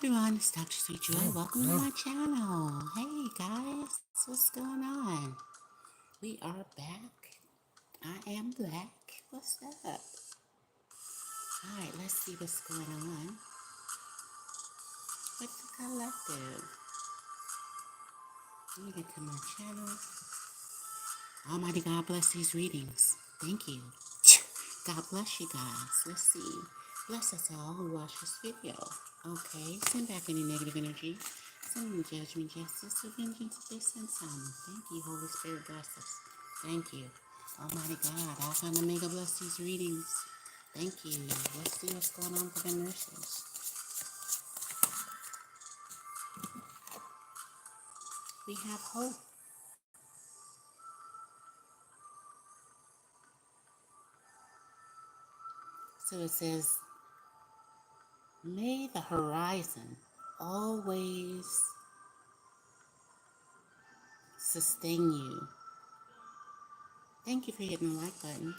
everyone, it's Dr. Sweet Joy. Welcome to my channel. Hey guys, what's going on? We are back. I am black. What's up? Alright, let's see what's going on with the collective. Let me get to my channel. Almighty God bless these readings. Thank you. God bless you guys. Let's see. Bless us all who watch this video. Okay, send back any negative energy. Send any judgment, justice, or vengeance if they send some. Thank you, Holy Spirit, bless us. Thank you. Almighty God, Alpha and Omega, bless these readings. Thank you. Let's see what's going on for the nurses. We have hope. So it says, may the horizon always sustain you. Thank you for hitting the like button.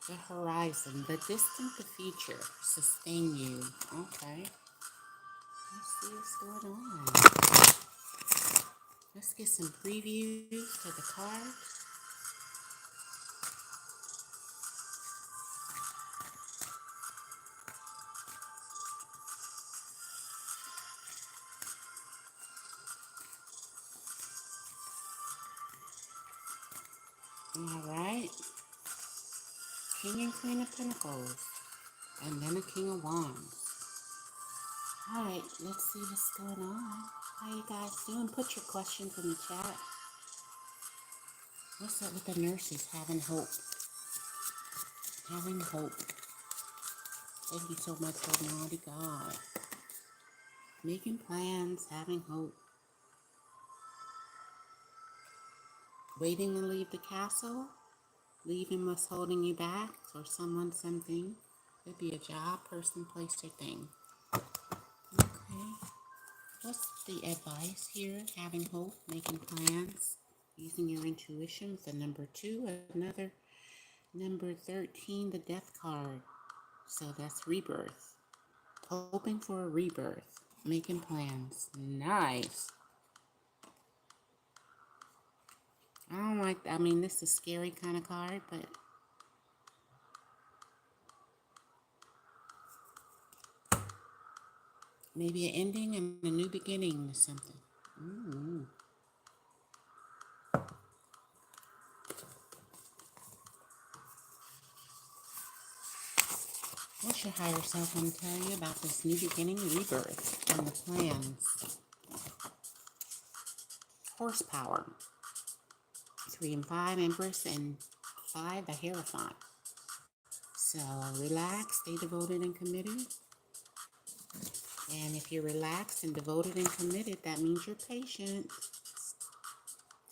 The horizon, the distant, the future, sustain you. Okay. Let's see what's going on. Let's get some previews for the cards. All right. King and Queen of Pentacles. And then a King of Wands. All right, let's see what's going on. How you guys doing? Put your questions in the chat. What's up with the nurses having hope? Having hope. Thank you so much, Almighty God. Making plans, having hope. Waiting to leave the castle. Leaving what's holding you back. Or someone, something. Could be a job, person, place, or thing. Okay. What's the advice here? Having hope, making plans, using your intuition with the number 2, another number 13, the death card. So that's rebirth. Hoping for a rebirth, making plans. Nice. I don't like, I mean, this is a scary kind of card, but maybe an ending and a new beginning or something. Ooh. What's your higher self want to tell you about this new beginning, rebirth, and the plans? Horsepower. 3 and 5, Empress, and 5, the Hierophant. So relax, stay devoted and committed. And if you're relaxed and devoted and committed, that means you're patient.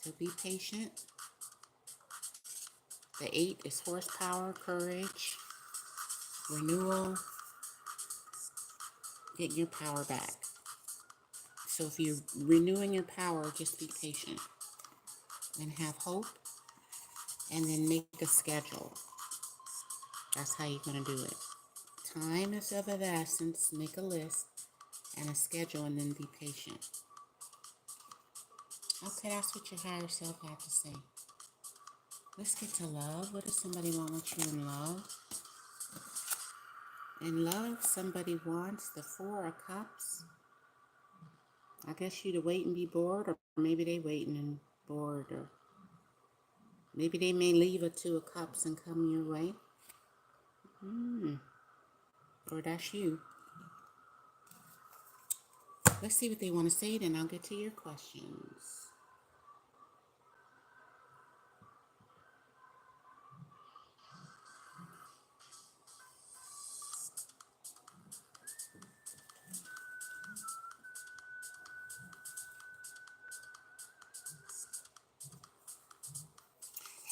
So be patient. The 8 is horsepower, courage, renewal, getting your power back. So if you're renewing your power, just be patient and have hope, and then make a schedule. That's how you're going to do it. Time is of the essence. Make a list and a schedule, and then be patient. Okay, that's what your higher self had to say. Let's get to love. What does somebody want with you in love? In love, somebody wants the 4 of Cups. I guess you to wait and be bored, or maybe they waiting and bored, or maybe they may leave a 2 of Cups and come your way. Or that's you. Let's see what they want to say, then I'll get to your questions.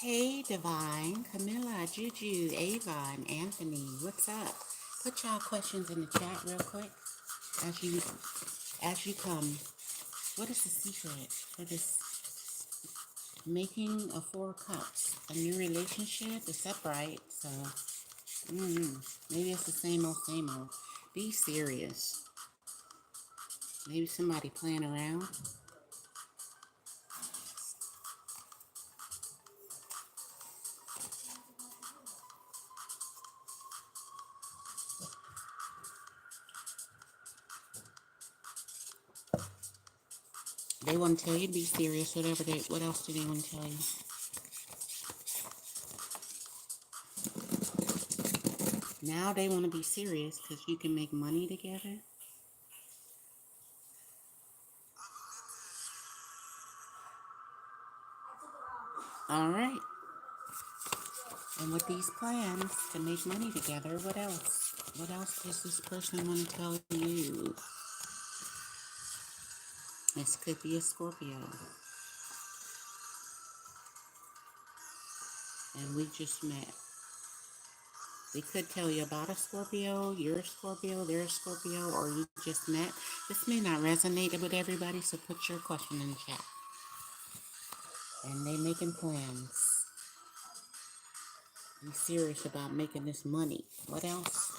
Hey, Divine, Camilla, Juju, Ava, and Anthony, what's up? Put y'all questions in the chat real quick as you come. What is the secret for this Making a 4 cups. A new relationship is upright, so maybe it's the same old, same old. Be serious. Maybe somebody playing around. They want to tell you to be serious, whatever they, what else do they want to tell you? Now they want to be serious because you can make money together. All right. And with these plans to make money together, what else? What else does this person want to tell you? This could be a Scorpio. And we just met. They could tell you about a Scorpio, you're a Scorpio, they're a Scorpio, or you just met. This may not resonate with everybody, so put your question in the chat. And they making plans. Be serious about making this money. What else?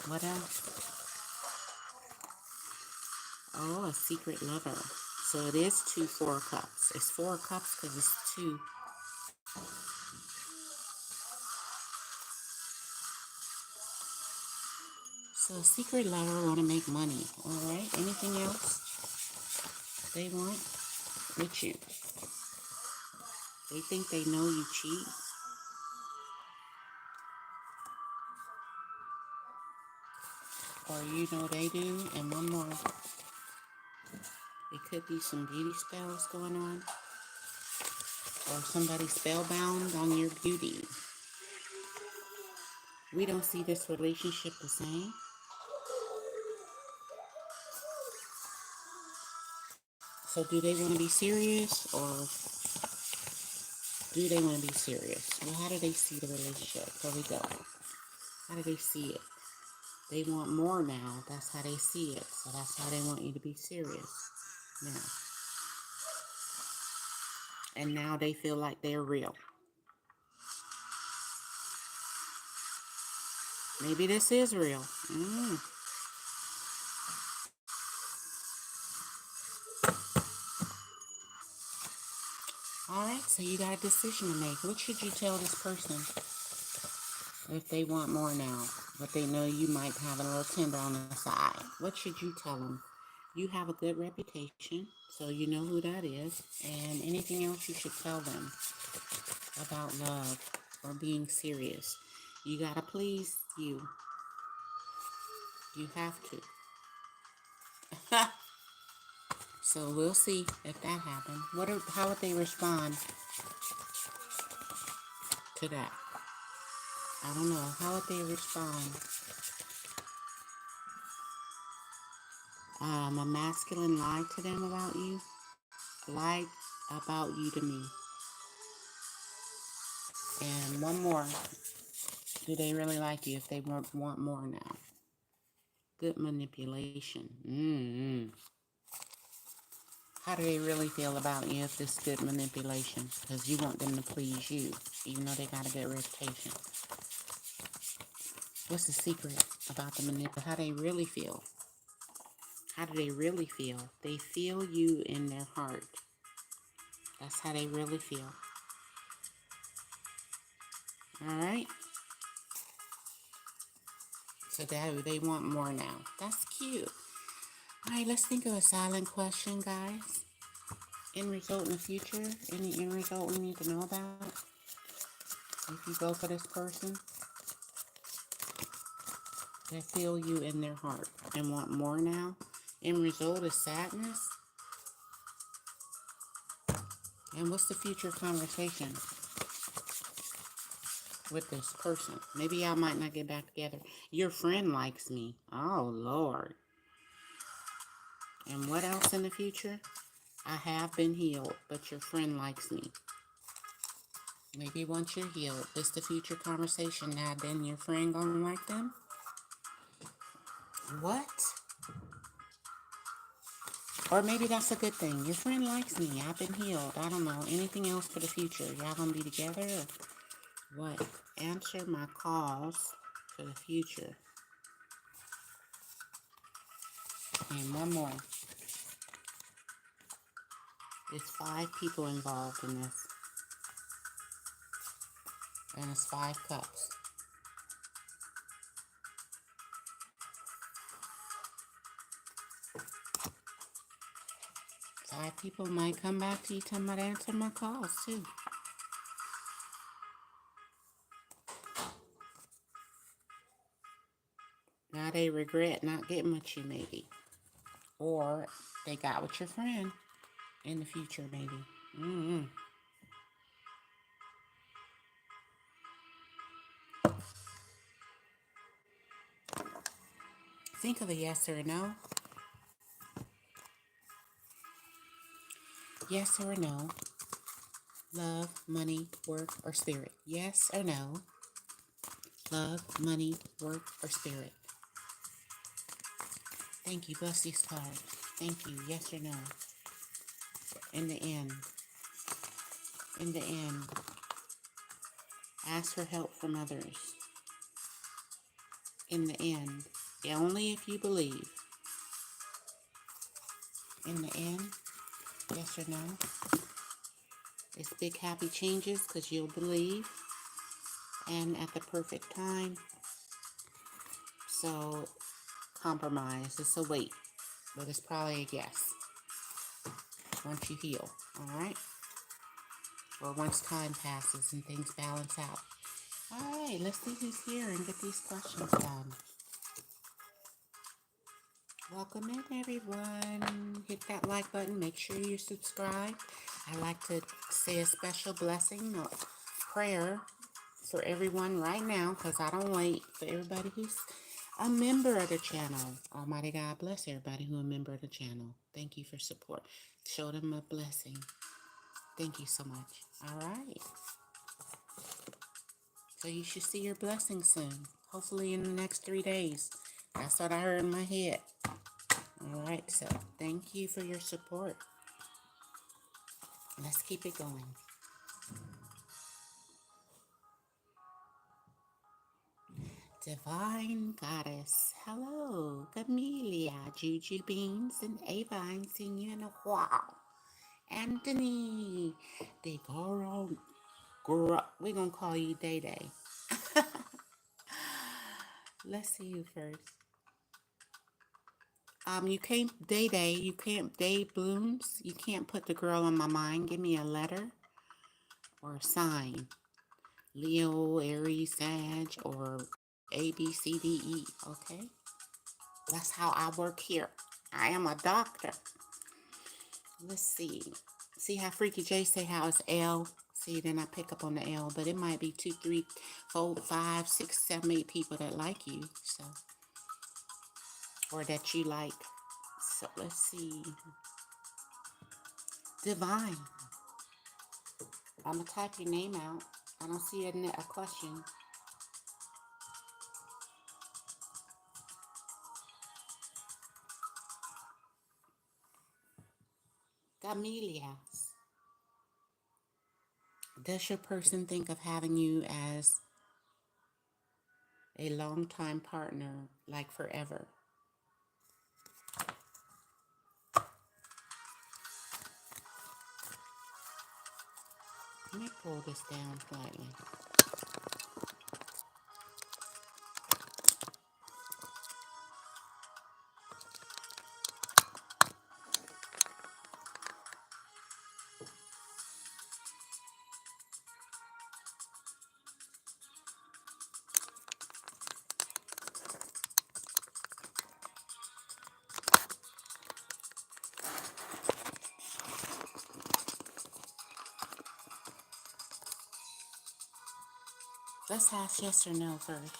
What else? Oh, a secret lover. So it is 4 cups. It's 4 cups because it's 2. So a secret lover want to make money. All right. Anything else they want with you? They think they know you cheat. Or you know they do. And one more. It could be some beauty spells going on. Or somebody spellbound on your beauty. We don't see this relationship the same. So do they want to be serious or do they want to be serious? Well, how do they see the relationship? There we go. How do they see it? They want more now. That's how they see it. So that's how they want you to be serious now. And now they feel like they're real. Maybe this is real. Alright, so you got a decision to make. What should you tell this person if they want more now? But they know you might have a little timber on the side. What should you tell them? You have a good reputation, so you know who that is. And anything else you should tell them about love or being serious. You gotta please you. You have to. So we'll see if that happens. How would they respond to that? I don't know. How would they respond? A masculine lied to them about you. Lied about you to me. And one more. Do they really like you if they want more now? Good manipulation. How do they really feel about you if this is good manipulation? Because you want them to please you, even though they got a good reputation. What's the secret about the manipulation? How they really feel? How do they really feel? They feel you in their heart. That's how they really feel. All right? So they want more now. That's cute. All right, let's think of a silent question, guys. End result in the future? Any end result we need to know about? If you go for this person, they feel you in their heart and want more now. End result is sadness. And what's the future conversation with this person? Maybe y'all might not get back together. Your friend likes me. Oh, Lord. And what else in the future? I have been healed, but your friend likes me. Maybe once you're healed, this the future conversation. Now then your friend gonna like them? What? Or maybe that's a good thing. Your friend likes me. I've been healed. I don't know. Anything else for the future? Y'all gonna be together or what? Answer my calls for the future. And one more. There's 5 people involved in this. And it's 5 cups. 5 people might come back to you talking about answer my calls too. Now they regret not getting with you maybe. Or they got with your friend in the future maybe. Think of a yes or a no. Yes or no. Love, money, work, or spirit. Yes or no. Love, money, work, or spirit. Thank you. Bless these cards. Thank you. Yes or no. In the end. In the end. Ask for help from others. In the end. Only if you believe. In the end. Yes or no. It's big happy changes because you'll believe. And at the perfect time. So compromise. It's a wait. But it's probably a yes. Once you heal. Alright? Or once time passes and things balance out. Alright, let's see who's here and get these questions done. Welcome in, everyone. Hit that like button. Make sure you subscribe. I like to say a special blessing or prayer for everyone right now because I don't wait for everybody who's a member of the channel. Almighty God bless everybody who's a member of the channel. Thank you for support. Show them a blessing. Thank you so much. All right. So you should see your blessing soon. Hopefully in the next 3 days. That's what I heard in my head. All right. So thank you for your support. Let's keep it going. Divine Goddess. Hello. Camellia, Juju Beans, and Ava. I ain't seen you in a while. Anthony. They girl. We're going to call you Day Day. Let's see you first. You can't Day, you can't Day Blooms. You can't put the girl on my mind. Give me a letter or a sign. Leo, Aries, Sag, or A, B, C, D, E. Okay? That's how I work here. I am a doctor. Let's see. See how Freaky J say how it's L? See, then I pick up on the L, but it might be 2, 3, 4, 5, 6, 7, 8 people that like you. So, or that you like. So let's see. Divine. I'm going to type your name out. I don't see a question. Gamelias. Does your person think of having you as a longtime partner, like forever? Let me pull this down slightly. Let's ask yes or no first.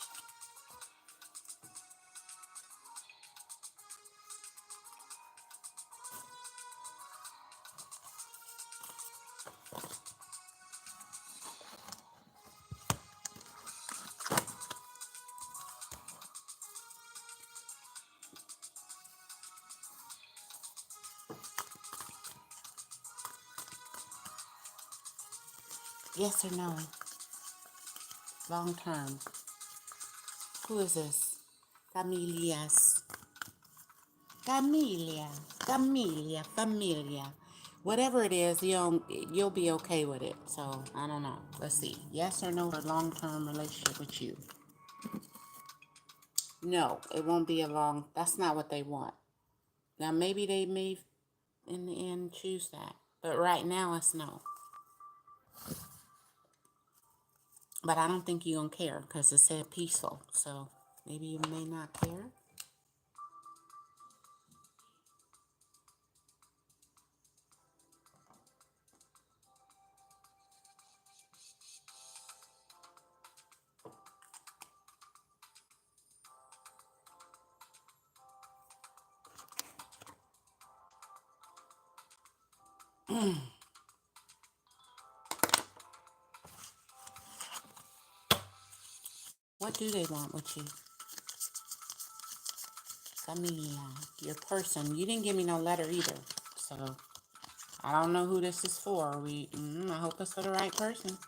Yes or no? Long term. Who is this? Familias. Familia. Whatever it is, you'll be okay with it. So, I don't know. Let's see. Yes or no for long-term relationship with you? No, it won't be a long, that's not what they want. Now, maybe they may, in the end, choose that. But right now, it's no. But I don't think you don't care because it said peaceful. So, maybe you may not care. What do they want with you? Familia, your person. You didn't give me no letter either. So, I don't know who this is for. I hope it's for the right person.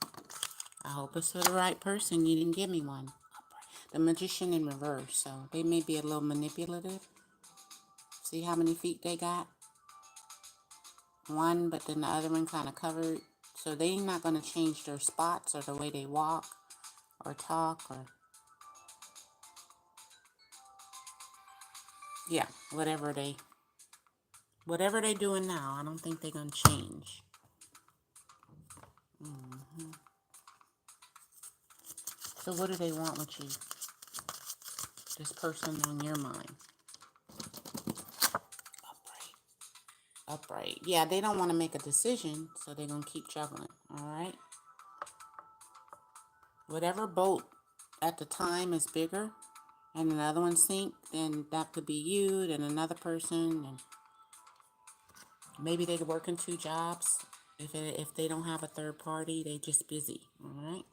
I hope it's for the right person. You didn't give me one. The magician in reverse. So, they may be a little manipulative. See how many feet they got? One, but then the other one kind of covered. So, they're not going to change their spots or the way they walk or talk or... Yeah, whatever they doing now, I don't think they're going to change. So what do they want with you? This person on your mind. Upright. Yeah, they don't want to make a decision, so they're going to keep juggling. All right? Whatever boat at the time is bigger and another one sink, then that could be you, then another person, and maybe they could work in two jobs. If they don't have a third party, they just busy. All right?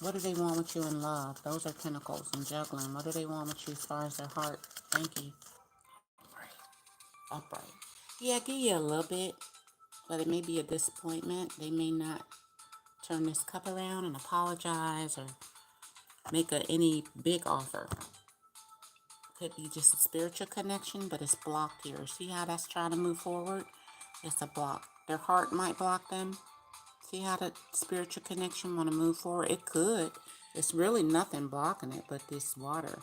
What do they want with you in love? Those are pentacles and juggling. What do they want with you as far as their heart? Thank you. Upright. Yeah, give you a little bit, but it may be a disappointment. They may not turn this cup around and apologize or make any big offer. Could be just a spiritual connection, but it's blocked here. See how that's trying to move forward? It's a block. Their heart might block them. See how the spiritual connection want to move forward? It could. It's really nothing blocking it but this water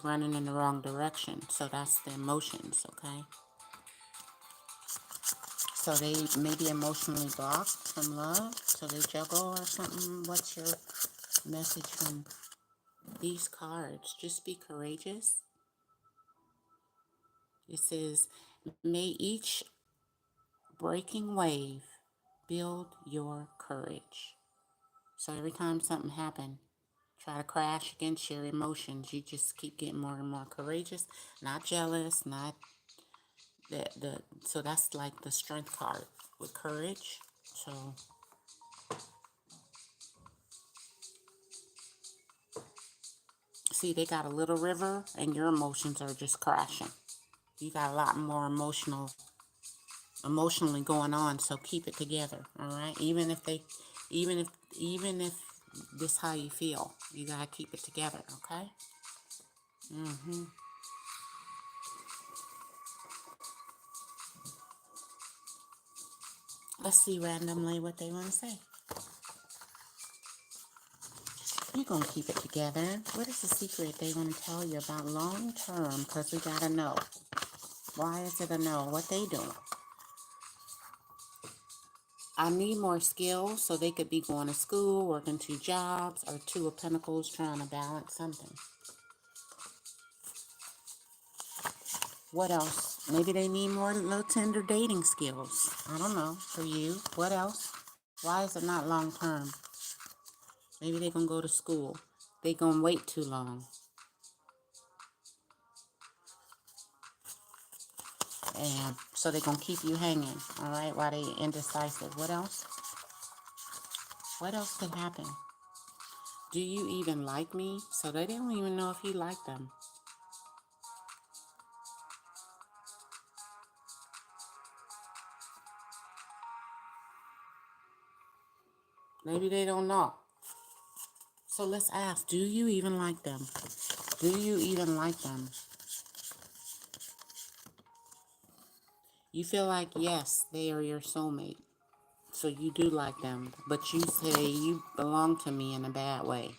running in the wrong direction. So that's the emotions, okay? So they may be emotionally blocked from love. So they juggle or something. What's your message from these cards? Just be courageous. It says, may each breaking wave build your courage. So every time something happens, try to crash against your emotions, you just keep getting more and more courageous, not jealous, not so that's like the strength card with courage. So see, they got a little river and your emotions are just crashing. You got a lot more emotionally going on, so keep it together, all right? Even if this how you feel, you gotta keep it together, okay? Let's see randomly what they want to say. You're gonna keep it together. What is the secret they want to tell you about long term? Because we gotta know. Why is it a no? What they doing? I need more skills, so they could be going to school, working two jobs, or two of pentacles trying to balance something. What else? Maybe they need more little tender dating skills. I don't know. For you. What else? Why is it not long term? Maybe they're going to go to school. They're going to wait too long. And so they're going to keep you hanging. All right? While they indecisive. What else? What else could happen? Do you even like me? So they don't even know if you like them. Maybe they don't know. So let's ask, do you even like them? Do you even like them? You feel like, yes, they are your soulmate. So you do like them. But you say you belong to me in a bad way.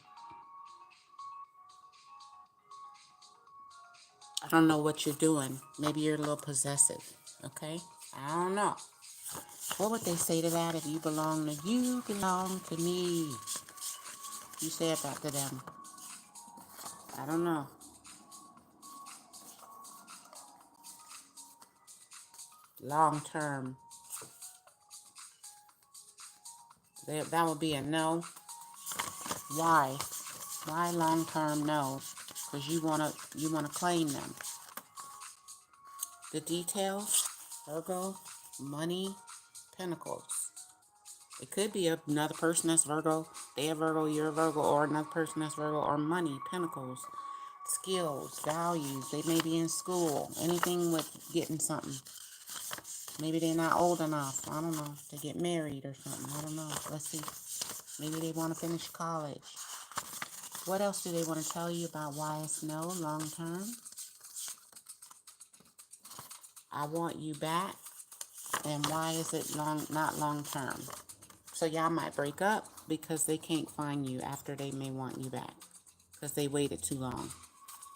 I don't know what you're doing. Maybe you're a little possessive. Okay? I don't know. What would they say to that if you belong to me? You said that to them. I don't know. Long term. That would be a no. Why? Why long term no? Because you wanna claim them. The details, Virgo, money, pentacles. It could be another person that's Virgo. They are Virgo, you're a Virgo, or another person that's Virgo, or money, pentacles, skills, values. They may be in school. Anything with getting something. Maybe they're not old enough. I don't know. To get married or something. I don't know. Let's see. Maybe they want to finish college. What else do they want to tell you about why it's no long term? I want you back. And why is it not long term? So y'all might break up because they can't find you after they may want you back. Because they waited too long.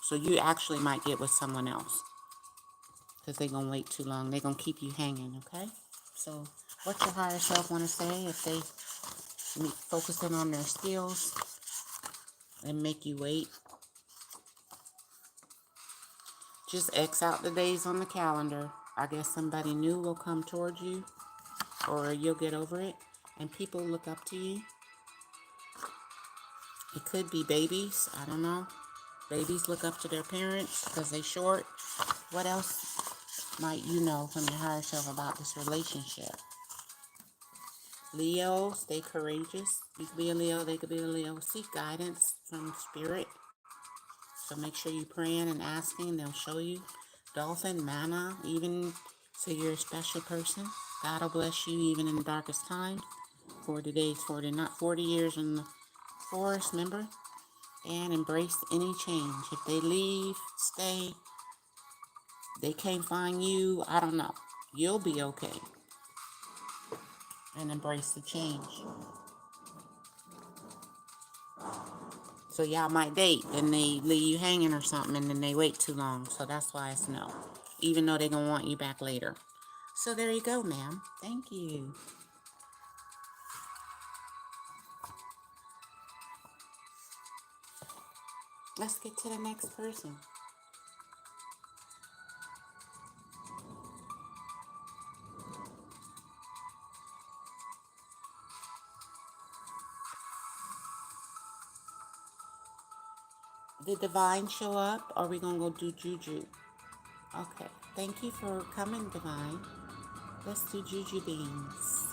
So you actually might get with someone else. Because they're going to wait too long. They're going to keep you hanging, okay? So what your higher self want to say if they focusing on their skills and make you wait? Just X out the days on the calendar. I guess somebody new will come towards you. Or you'll get over it. And people look up to you. It could be babies. I don't know. Babies look up to their parents because they short. What else might you know from your higher self about this relationship? Leo, stay courageous. You could be a Leo, they could be a Leo. Seek guidance from spirit. So make sure you're praying and asking. They'll show you. Dolphin, manna, even so you're a special person. God will bless you even in the darkest times. 40 days, 40, not 40 years in the forest, remember? And embrace any change. If they leave, stay, they can't find you, I don't know. You'll be okay. And embrace the change. So y'all might date, then they leave you hanging or something, and then they wait too long. So that's why it's no. Even though they're going to want you back later. So there you go, ma'am. Thank you. Let's get to the next person. Did Divine show up? Or are we going to go do Juju? Okay. Thank you for coming, Divine. Let's do Juju beans.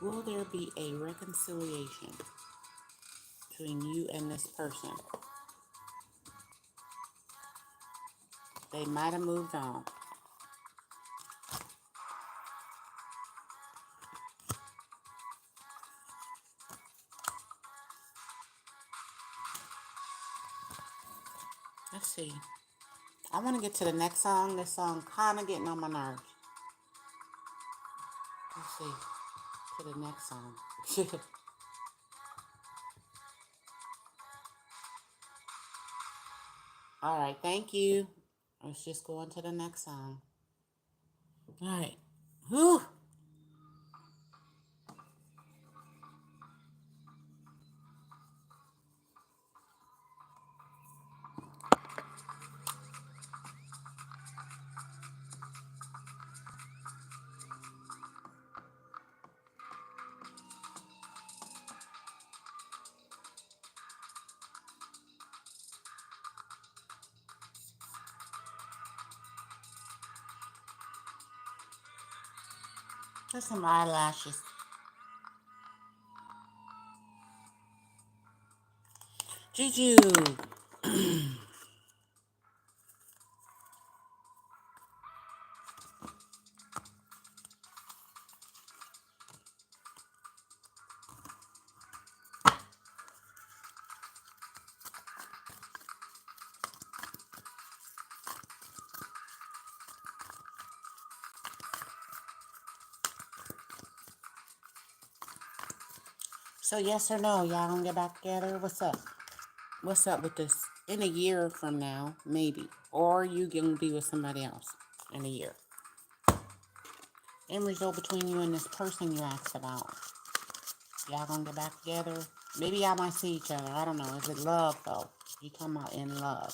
Will there be a reconciliation between you and this person? They might have moved on. Let's see. I want to get to the next song. This song kind of getting on my nerves. Let's see. To the next song. All right. Thank you. Let's just go on to the next song. All right. Whew. Just some eyelashes. Juju. So yes or no, y'all gonna get back together? What's up? What's up with this? In a year from now, maybe. Or you gonna be with somebody else in a year. End result between you and this person you asked about. Y'all gonna get back together? Maybe y'all might see each other. I don't know. Is it love though? You talking about in love?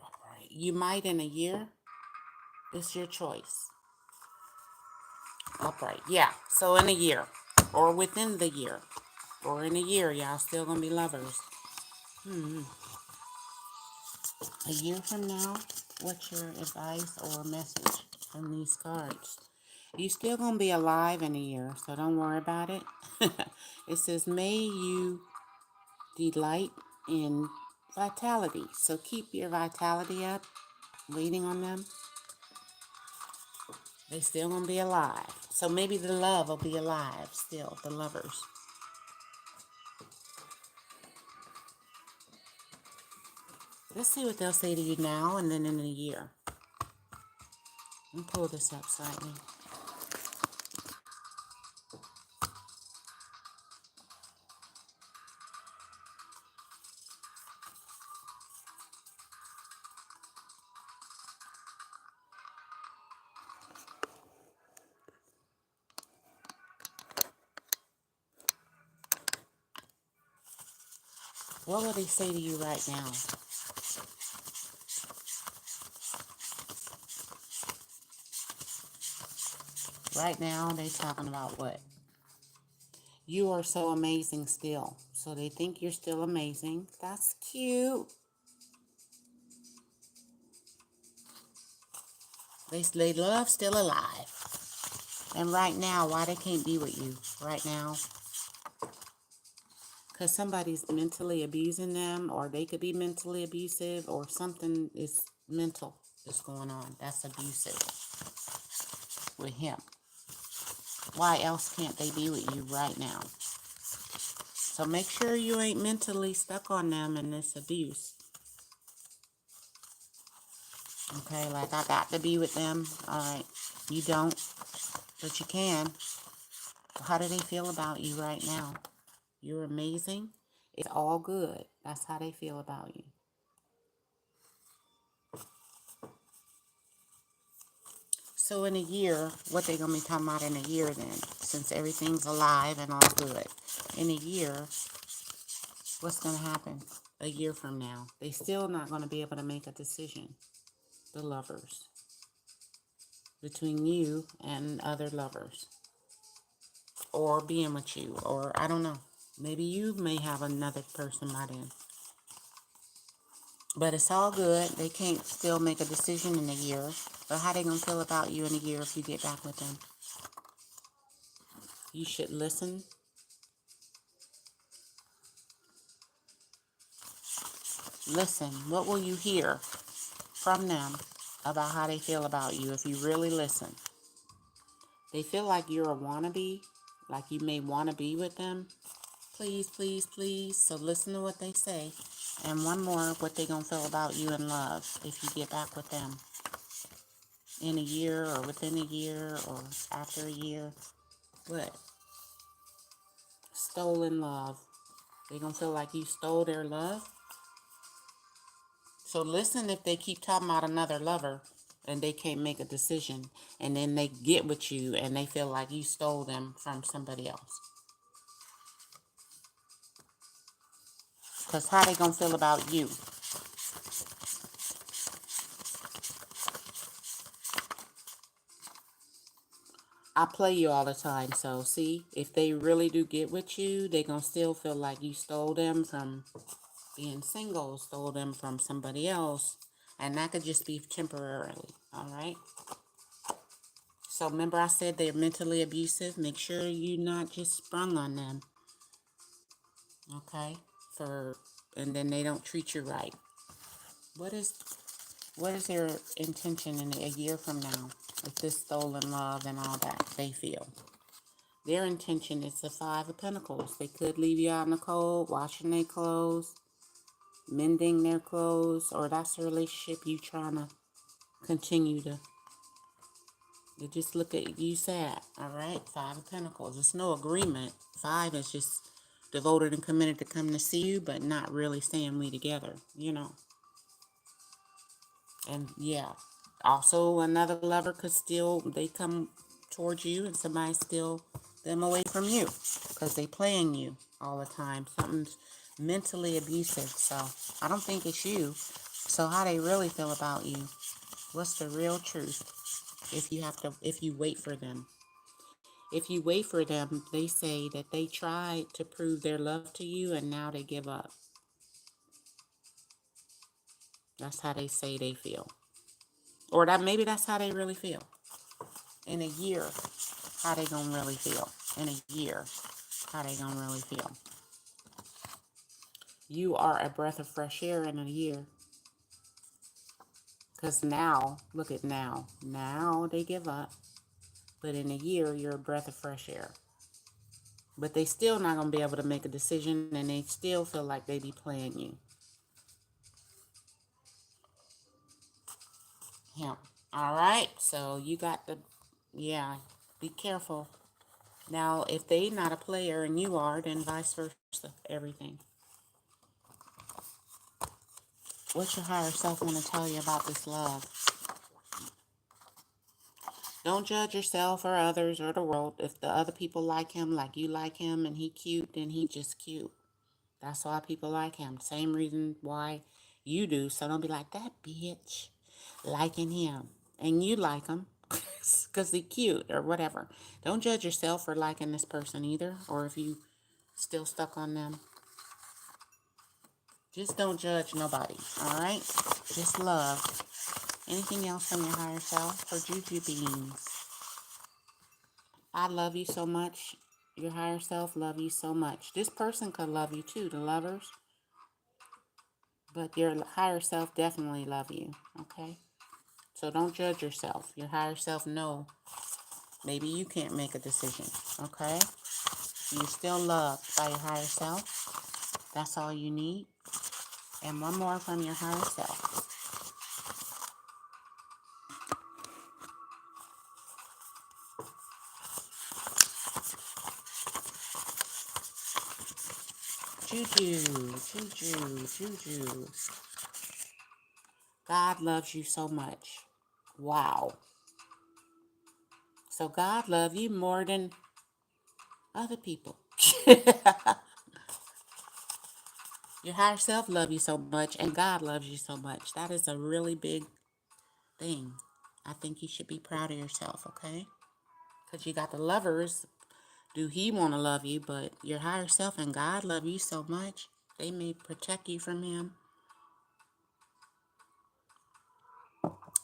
Alright. You might in a year. It's your choice. Upright. Yeah. So in a year. Or within the year. Or in a year, y'all still gonna be lovers. A year from now, what's your advice or message from these cards? You still gonna be alive in a year, so don't worry about it. It says, may you delight in vitality. So keep your vitality up, waiting on them. They still gonna be alive. So maybe the love will be alive still, the lovers. Let's see what they'll say to you now and then in a year. Let me pull this up slightly. What will they say to you right now? Right now, they talking about what? You are so amazing still. So they think you're still amazing. That's cute. They love still alive. And right now, why they can't be with you right now? Because somebody's mentally abusing them, or they could be mentally abusive, or something is mental is going on. That's abusive with him. Why else can't they be with you right now? So make sure you ain't mentally stuck on them in this abuse. Okay, like I got to be with them. All right, you don't, but you can. How do they feel about you right now? You're amazing. It's all good. That's how they feel about you. So in a year, what they gonna be talking about in a year then? Since everything's alive and all good. In a year, what's gonna happen a year from now? They still not gonna be able to make a decision. The lovers. Between you and other lovers. Or being with you. Or I don't know. Maybe you may have another person by then. But it's all good. They can't still make a decision in a year. But how they gonna feel about you in a year if you get back with them? You should listen. Listen. What will you hear from them about how they feel about you if you really listen? They feel like you're a wannabe. Like you may want to be with them. Please, please, please. So listen to what they say. And one more, what they gonna feel about you in love if you get back with them. In a year or within a year or after a year. What? Stolen love. They gonna feel like you stole their love. So listen if they keep talking about another lover and they can't make a decision. And then they get with you and they feel like you stole them from somebody else. Because how they gonna feel about you? I play you all the time, so see, if they really do get with you, they gonna still feel like you stole them from being single, stole them from somebody else, and that could just be temporarily, all right? So remember I said they're mentally abusive. Make sure you're not just sprung on them, okay? And then they don't treat you right. What is their intention in a year from now with this stolen love and all that they feel? Their intention is the Five of Pentacles. They could leave you out in the cold, washing their clothes, mending their clothes, or that's a relationship you trying to continue to You just look at you sad. All right, Five of Pentacles. There's no agreement. Five is just devoted and committed to come to see you, but not really saying we together, you know. And yeah, also another lover could still, they come towards you and somebody steal them away from you because they playing you all the time. Something's mentally abusive. So I don't think it's you. So how they really feel about you? What's the real truth? If you wait for them. If you wait for them, they say that they tried to prove their love to you and now they give up. That's how they say they feel. Or that maybe that's how they really feel. In a year, how they gonna really feel? In a year, how they gonna really feel? You are a breath of fresh air in a year. Because now, look at now. Now they give up. But in a year, you're a breath of fresh air. But they still not gonna be able to make a decision and they still feel like they be playing you. Yeah. All right. So you got the, yeah, be careful. Now, if they not a player and you are, then vice versa. Everything. What your higher self want to tell you about this love? Don't judge yourself or others or the world. If the other people like you like him, and he cute, then he just cute. That's why people like him. Same reason why you do. So don't be like, that bitch liking him. And you like him because he cute or whatever. Don't judge yourself for liking this person either. Or if you still stuck on them. Just don't judge nobody. All right? Just love. Anything else from your higher self for Juju beings? I love you so much. Your higher self love you so much. This person could love you too, the lovers. But your higher self definitely love you, okay? So don't judge yourself. Your higher self know maybe you can't make a decision, okay? You're still loved by your higher self. That's all you need. And one more from your higher self. Juju, Juju, Juju. God loves you so much. Wow. So God loves you more than other people. Your higher self loves you so much, and God loves you so much. That is a really big thing. I think you should be proud of yourself, okay? Because you got the lovers. Do he want to love you? But your higher self and God love you so much. They may protect you from him.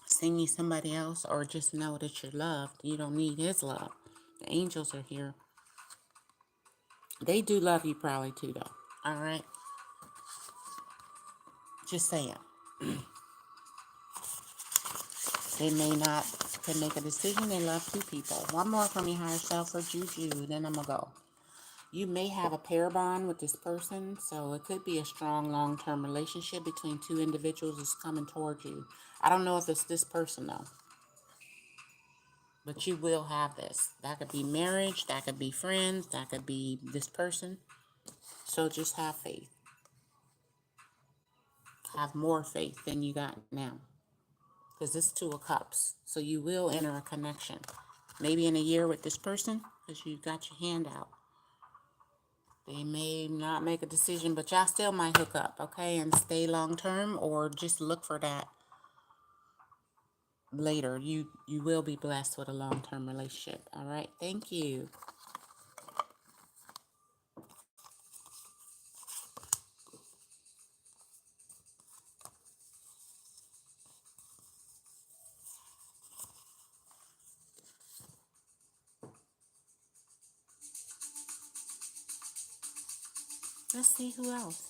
Send you somebody else, or just know that you're loved. You don't need his love. The angels are here. They do love you probably too, though. All right? Just saying. They may not can make a decision. They love two people. One more from your higher self for Juju. Then I'm going to go. You may have a pair bond with this person. So it could be a strong long-term relationship between two individuals that's coming towards you. I don't know if it's this person, though. But you will have this. That could be marriage. That could be friends. That could be this person. So just have faith. Have more faith than you got now. Because it's Two of Cups. So you will enter a connection. Maybe in a year with this person, because you got your hand out. They may not make a decision, but y'all still might hook up, okay? And stay long term, or just look for that later. You will be blessed with a long term relationship. All right. Thank you. Let's see who else.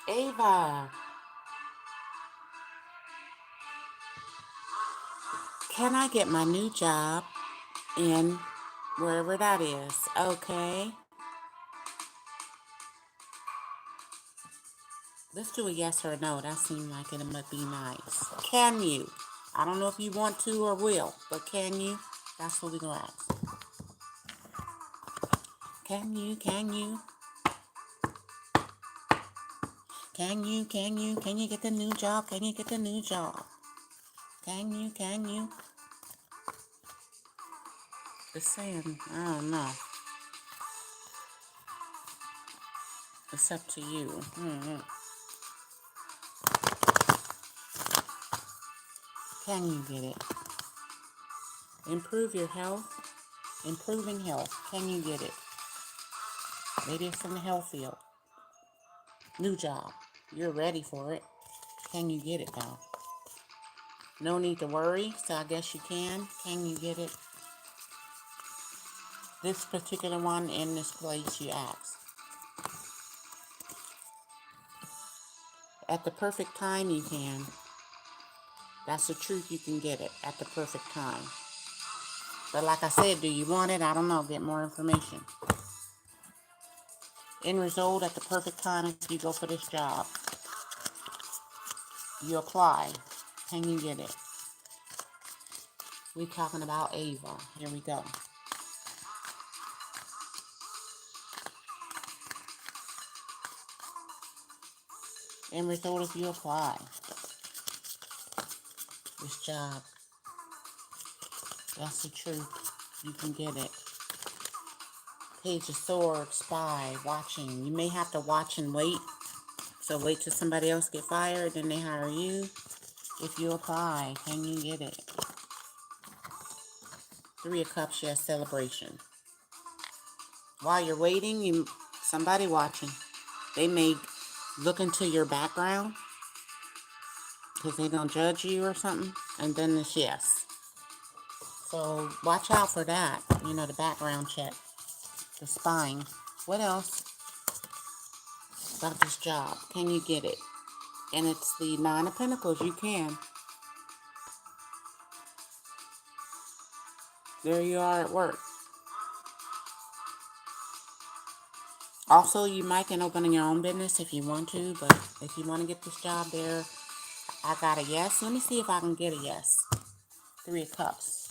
Ava. Can I get my new job in wherever that is? Okay. Let's do a yes or a no. That seemed like it might be nice. Can you? I don't know if you want to or will, but can you? That's what we're going to ask. Can you? Can you? Can you? Can you? Can you get the new job? Can you get the new job? Can you? Can you? Just saying, I don't know. It's up to you. Can you get it? Improve your health. Improving health. Can you get it? Maybe it's in the health field. New job. You're ready for it. Can you get it though? No need to worry, so I guess you can. Can you get it? This particular one in this place you asked. At the perfect time you can. That's the truth, you can get it at the perfect time. But like I said, do you want it? I don't know. Get more information. End result at the perfect time if you go for this job. You apply. Can you get it? We're talking about Ava. Here we go. End result if you apply. This job. That's the truth. You can get it. Page of Swords, spy, watching. You may have to watch and wait. So wait till somebody else get fired, then they hire you. If you apply, can you get it? Three of Cups, yes, celebration. While you're waiting, somebody watching. They may look into your background because they don't judge you or something. And then it's yes. So watch out for that. You know, the background check. The spying. What else about this job? Can you get it? And it's the Nine of Pentacles. You can. There you are at work. Also, you might can open your own business if you want to, but if you want to get this job there, I got a yes. Let me see if I can get a yes. Three of Cups.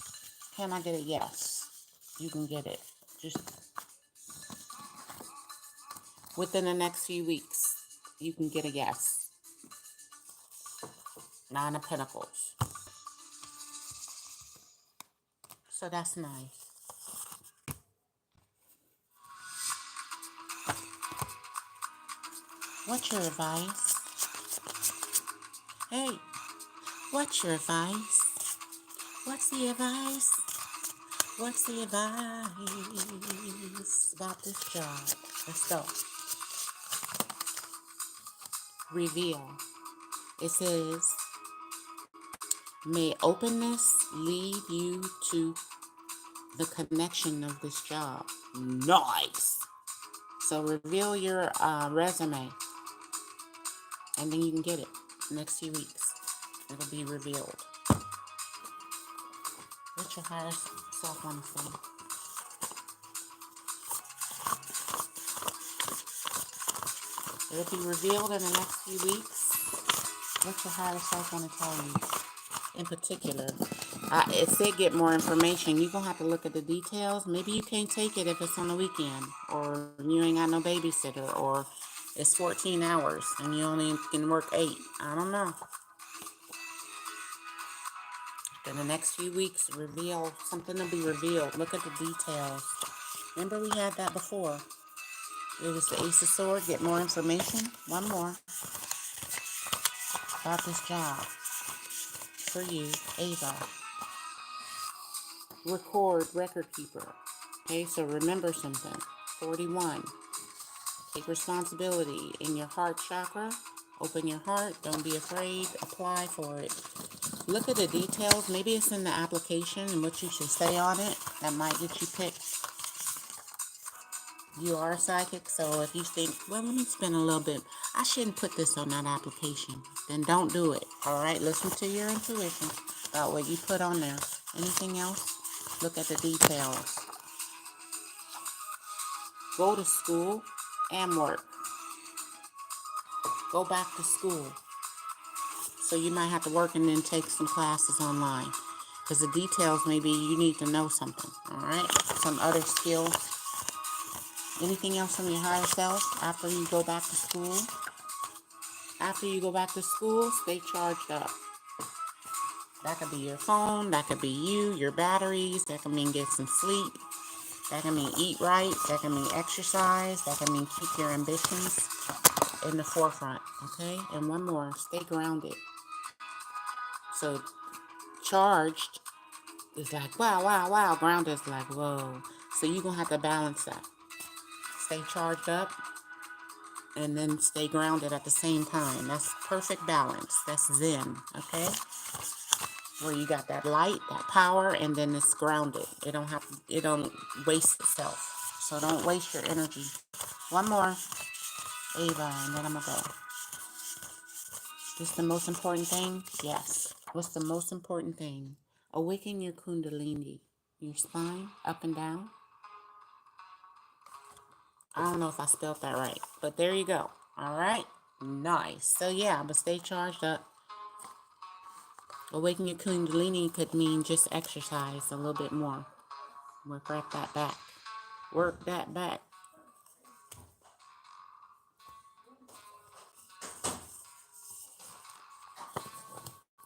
Can I get a yes? You can get it. Just within the next few weeks, you can get a yes. Nine of Pentacles. So that's nice. What's your advice? Hey, what's your advice? What's the advice? What's the advice about this job? Let's go. Reveal. It says, may openness lead you to the connection of this job. Nice. So reveal your resume, and then you can get it next few weeks. It'll be revealed. What your higher self want to say? It'll be revealed in the next few weeks. What your higher self want to tell you? In particular, it said get more information. You're going to have to look at the details. Maybe you can't take it if it's on the weekend, or you ain't got no babysitter, or it's 14 hours and you only can work 8. I don't know. In the next few weeks, reveal. Something will be revealed. Look at the details. Remember we had that before. It was the Ace of Swords. Get more information. One more about this job for you, Ava. Record keeper. Okay, so remember something. 41. Take responsibility in your heart chakra. Open your heart. Don't be afraid. Apply for it. Look at the details. Maybe it's in the application and what you should say on it. That might get you picked. You are a psychic, so if you think, well, let me spend a little bit, I shouldn't put this on that application, then don't do it. All right, listen to your intuition about what you put on there. Anything else? Look at the details. Go to school and work. Go back to school. So you might have to work and then take some classes online. Because the details, maybe you need to know something. Alright? Some other skills. Anything else from your higher self after you go back to school? After you go back to school, stay charged up. That could be your phone. That could be you, your batteries. That could mean get some sleep. That can mean eat right. That can mean exercise. That can mean keep your ambitions in the forefront. Okay? And one more. Stay grounded. So charged is like, wow, wow, wow. Grounded is like, whoa. So you're going to have to balance that. Stay charged up and then stay grounded at the same time. That's perfect balance. That's Zen. Okay? Where you got that light, that power, and then it's grounded. It don't waste itself. So don't waste your energy. One more, Ava, and then I'm gonna go. What's the most important thing? Yes. What's the most important thing? Awaken your kundalini, your spine, up and down. I don't know if I spelled that right, but there you go. All right, nice. So yeah, but stay charged up. Awaken your kundalini could mean just exercise a little bit more. Work that back. Work that back.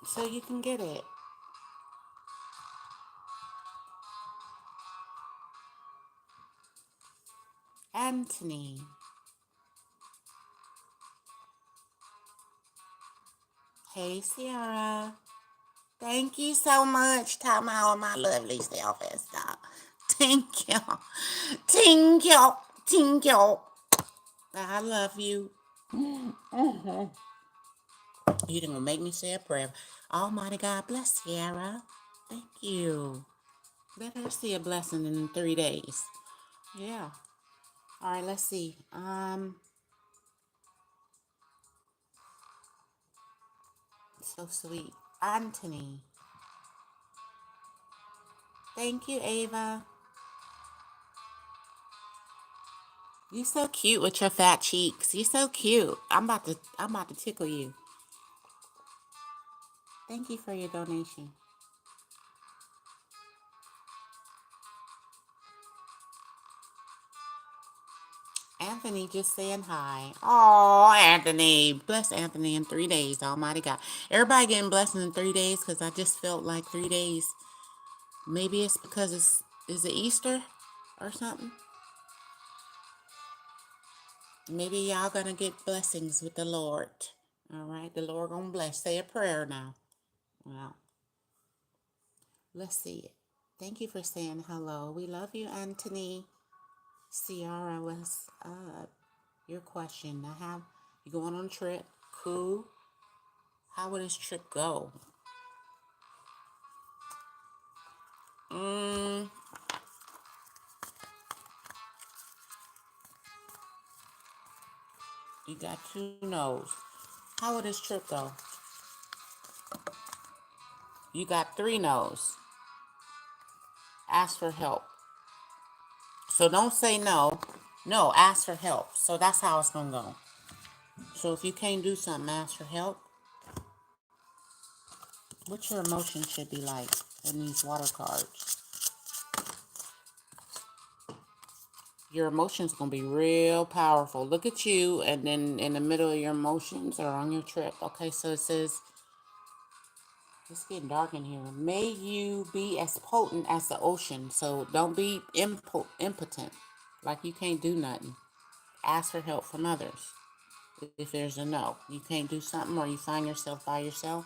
So you can get it. Anthony. Hey, Sierra. Thank you so much, time out my lovely self and stuff. Thank you. Thank you. Thank you. I love you. You didn't make me say a prayer. Almighty God bless Sierra. Thank you. Let her see a blessing in 3 days. Yeah. All right, let's see. So sweet. Anthony. Thank you, Ava. You so cute with your fat cheeks. You so cute. I'm about to tickle you. Thank you for your donation. Anthony just saying hi. Oh, Anthony. Bless Anthony in 3 days. Almighty God. Everybody getting blessed in 3 days because I just felt like 3 days. Maybe it's because is it Easter or something? Maybe y'all gonna get blessings with the Lord. All right, the Lord gonna bless. Say a prayer now. Well, let's see it. Thank you for saying hello. We love you, Anthony. Ciara, what's up? Your question. You going on a trip? Cool. How would this trip go? You got 2 no's. How would this trip go? You got 3 no's. Ask for help. So don't say no. No, ask for help. So that's how it's going to go. So if you can't do something, ask for help. What your emotions should be like in these water cards? Your emotions going to be real powerful. Look at you, and then in the middle of your emotions are on your trip. Okay, so it says, it's getting dark in here. May you be as potent as the ocean. So don't be impotent, like you can't do nothing. Ask for help from others. If there's a no, you can't do something or you find yourself by yourself.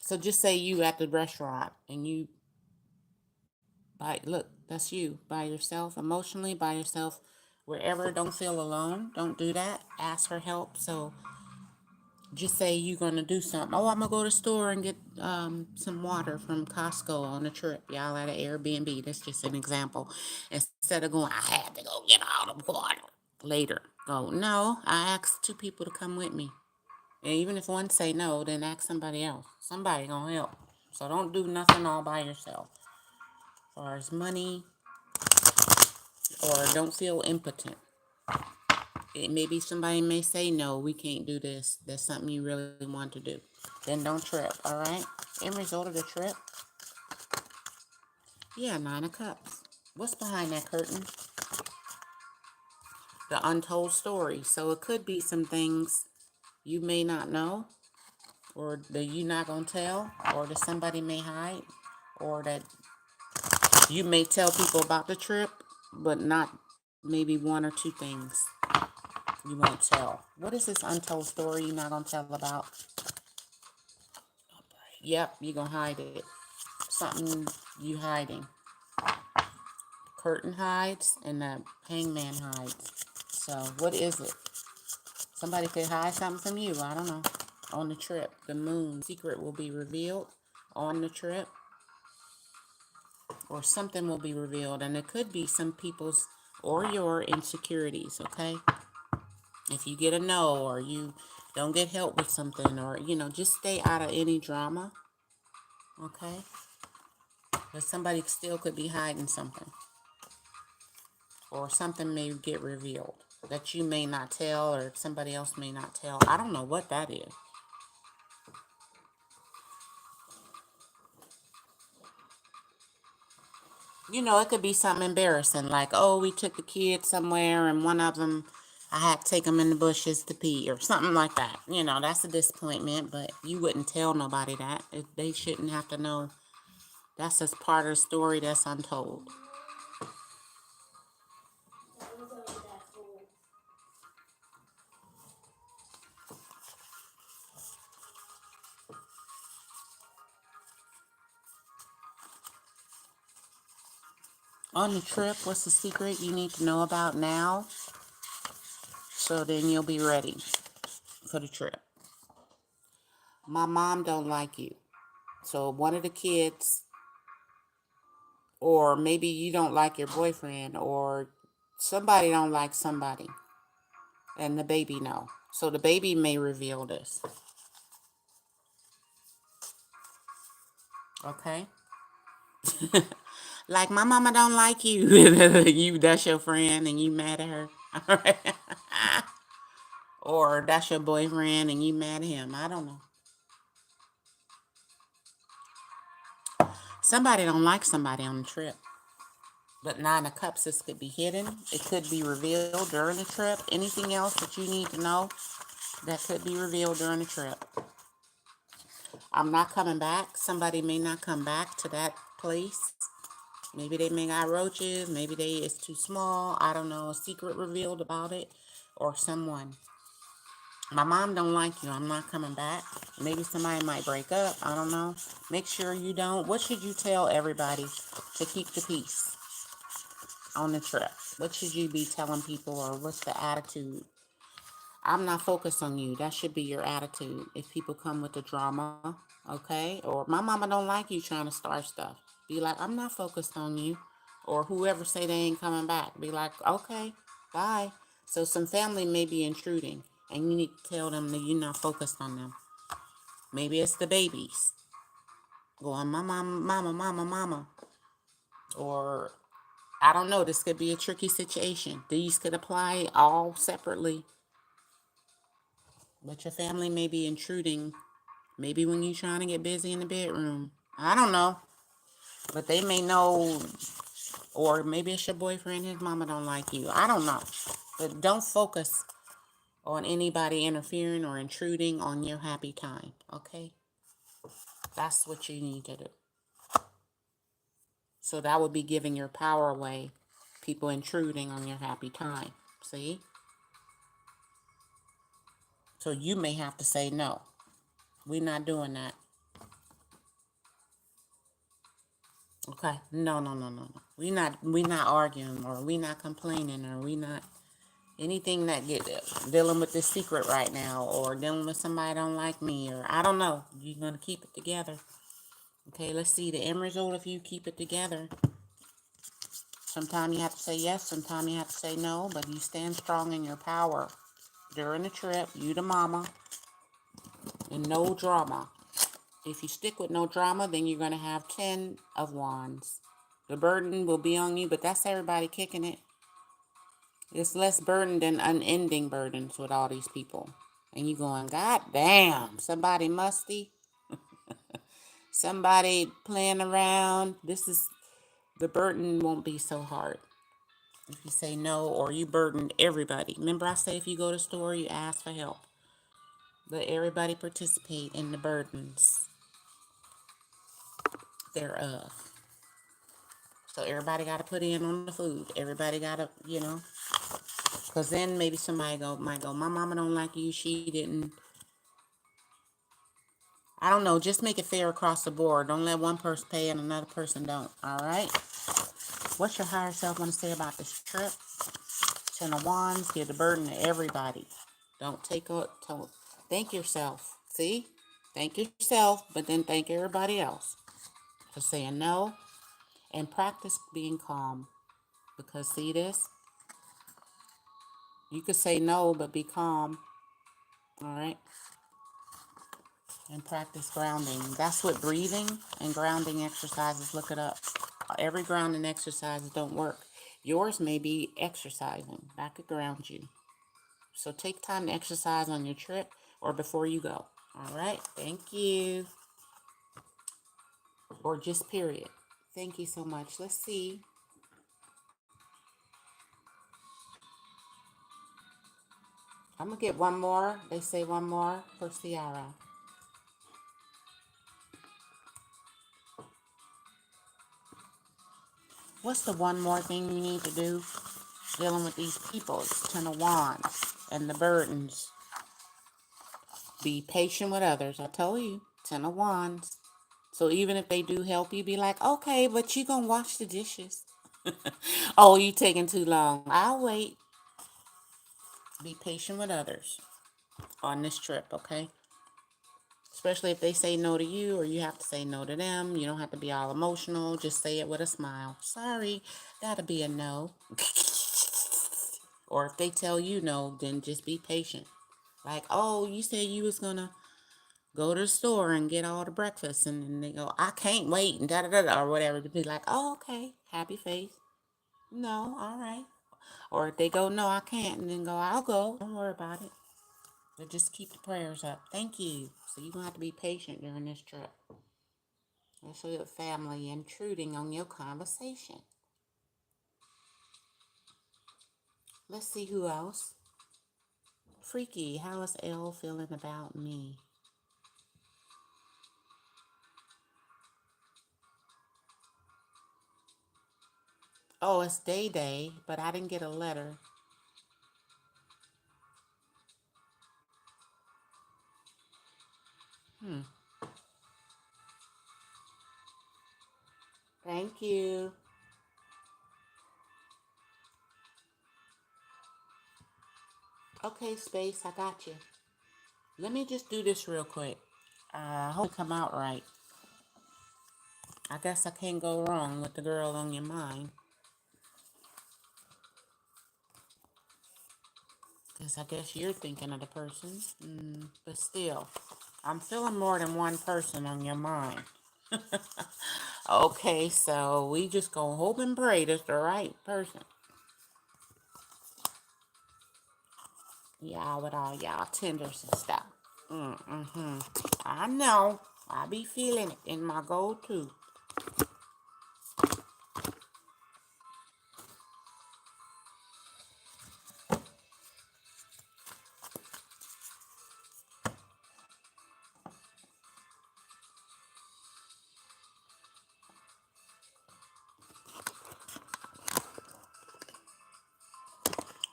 So just say you at the restaurant and you look, that's you by yourself, emotionally by yourself, wherever. Don't feel alone. Don't do that. Ask for help. So just say you're going to do something. Oh, I'm going to go to the store and get some water from Costco on a trip. Y'all at an Airbnb. That's just an example. Instead of going, I had to go get all the water later. Go, no, I asked 2 people to come with me. And even if one say no, then ask somebody else. Somebody going to help. So don't do nothing all by yourself. As far as money, or don't feel impotent. Maybe somebody may say, no, we can't do this. That's something you really want to do. Then don't trip, all right? End result of the trip. Yeah, 9 of Cups. What's behind that curtain? The untold story. So it could be some things you may not know, or that you not going to tell, or that somebody may hide, or that you may tell people about the trip, but not maybe 1 or 2 things you won't tell. What is this untold story you're not going to tell about? Yep, you're going to hide it. Something you hiding. Curtain hides and the hangman hides. So what is it? Somebody could hide something from you. I don't know. On the trip, the moon secret will be revealed on the trip. Or something will be revealed. And it could be some people's or your insecurities, okay? If you get a no, or you don't get help with something, or, just stay out of any drama, okay? But somebody still could be hiding something. Or something may get revealed that you may not tell, or somebody else may not tell. I don't know what that is. It could be something embarrassing, like, oh, we took the kids somewhere, and one of them, I had to take them in the bushes to pee, or something like that. That's a disappointment, but you wouldn't tell nobody that. They shouldn't have to know. That's just part of the story that's untold. On the trip, what's the secret you need to know about now? So then you'll be ready for the trip. My mom don't like you. So one of the kids, or maybe you don't like your boyfriend, or somebody don't like somebody, and the baby know. So the baby may reveal this. Okay? Like, my mama don't like you. That's your friend and you mad at her. Or that's your boyfriend and you mad at him. I don't know. Somebody don't like somebody on the trip. But 9 of Cups, this could be hidden. It could be revealed during the trip. Anything else that you need to know that could be revealed during the trip. I'm not coming back. Somebody may not come back to that place. Maybe they may got roaches. Maybe it's too small. I don't know. A secret revealed about it. Or someone. My mom don't like you. I'm not coming back. Maybe somebody might break up. I don't know. Make sure you don't. What should you tell everybody to keep the peace on the trip? What should you be telling people, or what's the attitude? I'm not focused on you. That should be your attitude. If people come with the drama, okay? Or my mama don't like you trying to start stuff. Be like, I'm not focused on you. Or whoever say they ain't coming back. Be like, okay, bye. So some family may be intruding, and you need to tell them that you're not focused on them. Maybe it's the babies. Going, my mama. Or, I don't know, this could be a tricky situation. These could apply all separately. But your family may be intruding. Maybe when you're trying to get busy in the bedroom. I don't know. But they may know. Or maybe it's your boyfriend, his mama don't like you. I don't know. But don't focus on anybody interfering or intruding on your happy time. Okay? That's what you need to do. So that would be giving your power away. People intruding on your happy time. See? So you may have to say no. We're not doing that. Okay? No. We not arguing, or we not complaining, or we not anything that get dealing with this secret right now, or dealing with somebody don't like me, or I don't know. You're gonna keep it together. Okay, let's see the end result if you keep it together. Sometimes you have to say yes, sometimes you have to say no, but you stand strong in your power. During the trip, you the mama, and no drama. If you stick with no drama, then you're going to have 10 of wands. The burden will be on you, but that's everybody kicking it. It's less burden than unending burdens with all these people. And you going, God damn, somebody musty, somebody playing around. The burden won't be so hard. If you say no or you burden everybody. Remember I say if you go to the store, you ask for help. Let everybody participate in the burdens thereof. So everybody got to put in on the food. Everybody got to, because then maybe somebody might go, my mama don't like you. She didn't. I don't know. Just make it fair across the board. Don't let one person pay and another person don't. All right? What's your higher self want to say about this trip? Ten of Wands. Give the burden to everybody. Don't thank yourself. See? Thank yourself, but then thank everybody else for saying no. And practice being calm. Because see this? You could say no, but be calm. All right? And practice grounding. That's what breathing and grounding exercises, look it up. Every grounding exercise don't work. Yours may be exercising. That could ground you. So take time to exercise on your trip or before you go. All right? Thank you. Or just period. Thank you so much. Let's see. I'm going to get one more. They say one more for Ciara. What's the one more thing you need to do dealing with these people? It's Ten of Wands and the burdens. Be patient with others. I told you. Ten of Wands. So even if they do help you, be like, okay, but you gonna wash the dishes. Oh, you taking too long. I'll wait. Be patient with others on this trip, okay? Especially if they say no to you or you have to say no to them. You don't have to be all emotional. Just say it with a smile. Sorry, that'll be a no. Or if they tell you no, then just be patient. Like, oh, you said you was gonna go to the store and get all the breakfast, and then they go, I can't wait, and da da da, or whatever. To be like, oh, okay, happy face. No, all right. Or if they go, no, I can't, and then go, I'll go. Don't worry about it. But just keep the prayers up. Thank you. So you're going to have to be patient during this trip. Especially with family intruding on your conversation. Let's see who else. Freaky, how is Elle feeling about me? Oh, it's Day Day, but I didn't get a letter. Thank you. Okay, Space, I got you. Let me just do this real quick. I hope it come out right. I guess I can't go wrong with the girl on your mind. Because I guess you're thinking of the person. But still, I'm feeling more than one person on your mind. Okay, so we just gonna hope and pray that's the right person. Y'all with all y'all tenders and stuff. I know. I be feeling it in my go-to.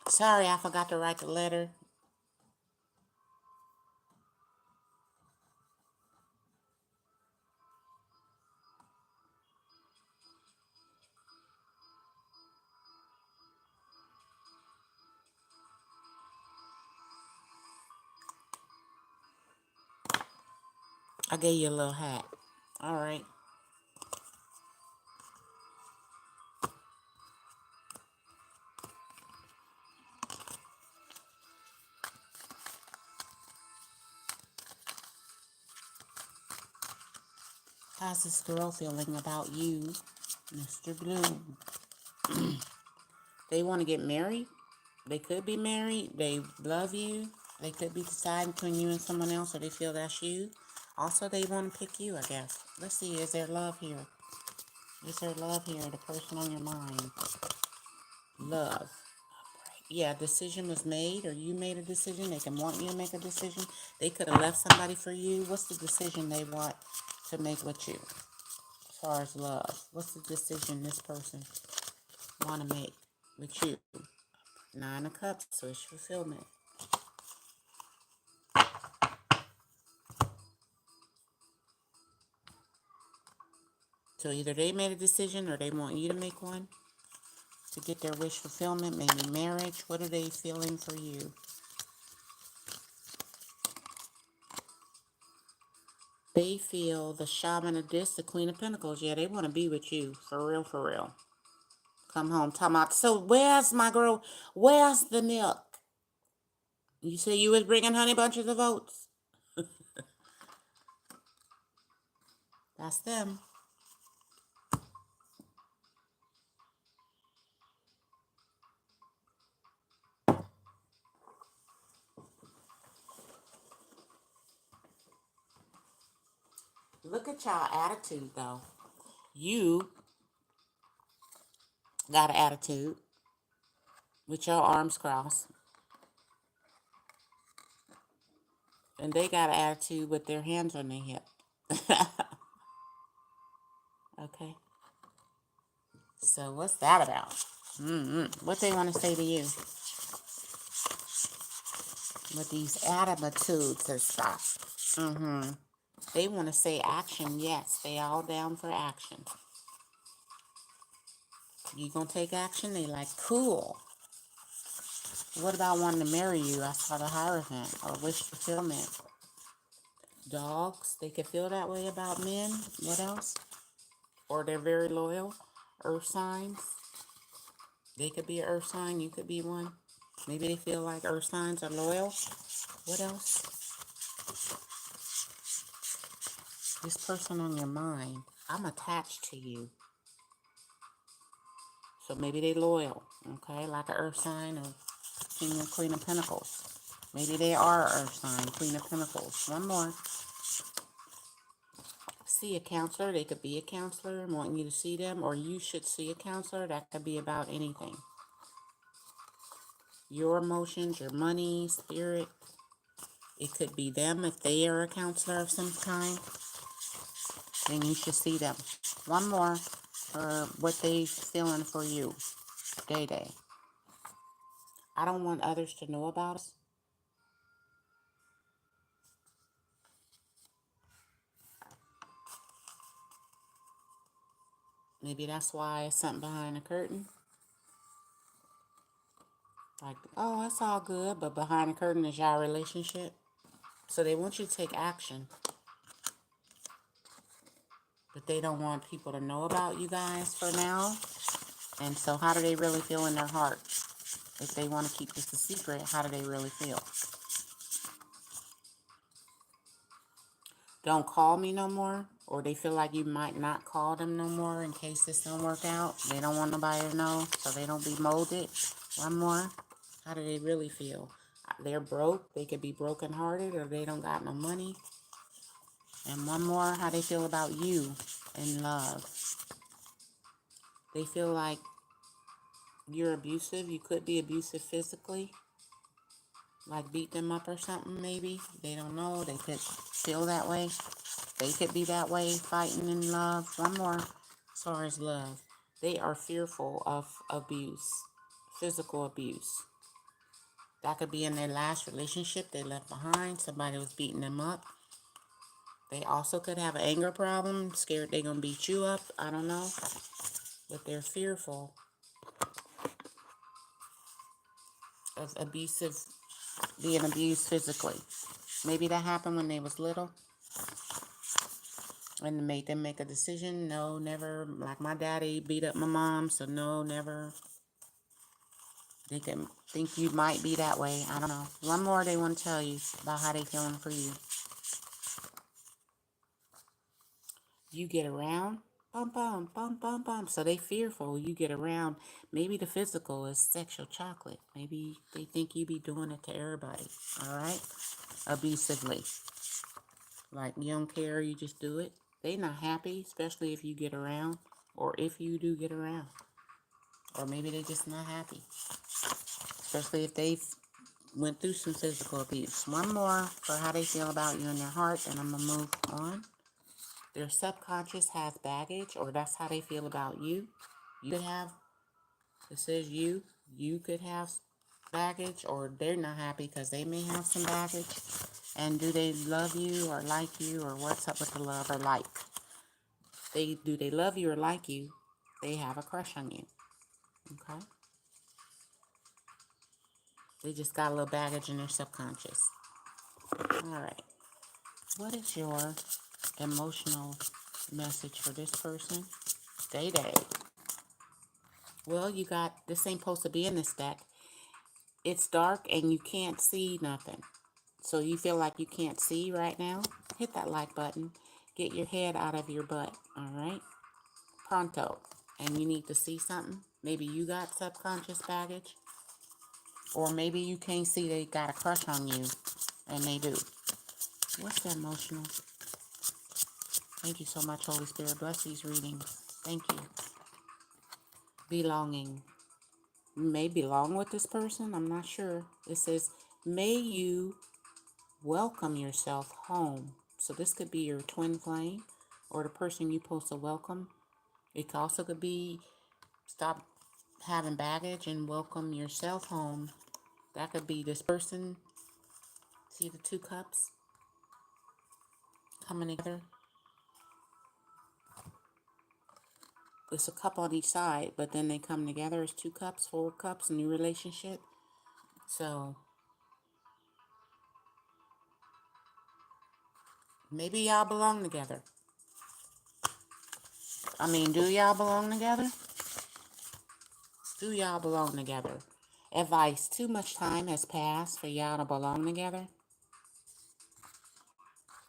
Sorry, I forgot to write the letter. I gave you a little hat. All right. How's this girl feeling about you, Mr. Bloom? They want to get married. They could be married. They love you. They could be deciding between you and someone else, or they feel that's you. Also, they want to pick you, I guess. Let's see, is there love here? Is there love here? The person on your mind. Love. Yeah, decision was made, or you made a decision. They can want you to make a decision. They could have left somebody for you. What's the decision they want to make with you? As far as love, what's the decision this person want to make with you? Nine of Cups, wish fulfillment. So either they made a decision or they want you to make one to get their wish fulfillment, maybe marriage. What are they feeling for you? They feel the Shaman of this, the Queen of Pentacles. Yeah, they want to be with you. For real, for real. Come home, talking about, so where's my girl? Where's the milk? You say you was bringing honey bunches of oats. That's them. Look at y'all attitude, though. You got an attitude with your arms crossed. And they got an attitude with their hands on their hip. Okay. So what's that about? What they want to say to you? With these attitudes and stuff. They want to say action. Yes, they all down for action. You gonna take action? They like, cool. What about wanting to marry you? I saw the Hierophant or wish fulfillment. Dogs, they could feel that way about men. What else? Or they're very loyal. Earth signs. They could be an earth sign. You could be one. Maybe they feel like earth signs are loyal. What else? This person on your mind. I'm attached to you. So maybe they loyal. Okay, like an earth sign or King or Queen of Pentacles. Maybe they are earth sign, Queen of Pentacles. One more. See a counselor. They could be a counselor and wanting you to see them, or you should see a counselor. That could be about anything. Your emotions, your money, spirit. It could be them if they are a counselor of some kind. Then you should see them. One more for what they feeling for you. Day. I don't want others to know about us. Maybe that's why it's something behind the curtain. Like, oh, it's all good, but behind the curtain is your relationship. So they want you to take action. But they don't want people to know about you guys for now. And so how do they really feel in their heart? If they want to keep this a secret, how do they really feel? Don't call me no more. Or they feel like you might not call them no more in case this don't work out. They don't want nobody to know so they don't be molded. One more. How do they really feel? They're broke. They could be brokenhearted, or they don't got no money. And one more. How they feel about you in love. They feel like you're abusive. You could be abusive physically. Like beat them up or something maybe. They don't know. They could feel that way. They could be that way, fighting in love. One more, as far as love. They are fearful of abuse, physical abuse. That could be in their last relationship they left behind. Somebody was beating them up. They also could have an anger problem, scared they're going to beat you up. I don't know. But they're fearful of being abused physically. Maybe that happened when they was little. And made them make a decision. No, never. Like my daddy beat up my mom, so no, never. They can think you might be that way. I don't know. One more they want to tell you about how they feeling for you. you get around, bum, bum, bum, bum, bum. So they fearful you get around. Maybe the physical is sexual chocolate. Maybe they think you be doing it to everybody. All right? Abusively. Like, you don't care, you just do it. They not happy, especially if you get around. Or if you do get around. Or maybe they just not happy. Especially if they went through some physical abuse. One more for how they feel about you in their heart, and I'm going to move on. Their subconscious has baggage, or that's how they feel about you. You could have, it says you could have baggage, or they're not happy because they may have some baggage. And do they love you or like you, or what's up with the love or like? Do they love you or like you? They have a crush on you. Okay? They just got a little baggage in their subconscious. All right. What is your emotional message for this person? Day. Well, you got, this ain't supposed to be in this deck. It's dark and you can't see nothing. So you feel like you can't see right now? Hit that like button. Get your head out of your butt, all right? Pronto. And you need to see something. Maybe you got subconscious baggage. Or maybe you can't see they got a crush on you. And they do. What's the emotional? Thank you so much, Holy Spirit. Bless these readings. Thank you. Belonging. You may belong with this person. I'm not sure. It says, may you welcome yourself home. So this could be your twin flame or the person you're supposed to welcome. It also could be stop having baggage and welcome yourself home. That could be this person. See the two cups coming together? It's a cup on each side, but then they come together as two cups, 4 cups, a new relationship. So maybe y'all belong together. I mean, do y'all belong together? Do y'all belong together? Advice, too much time has passed for y'all to belong together.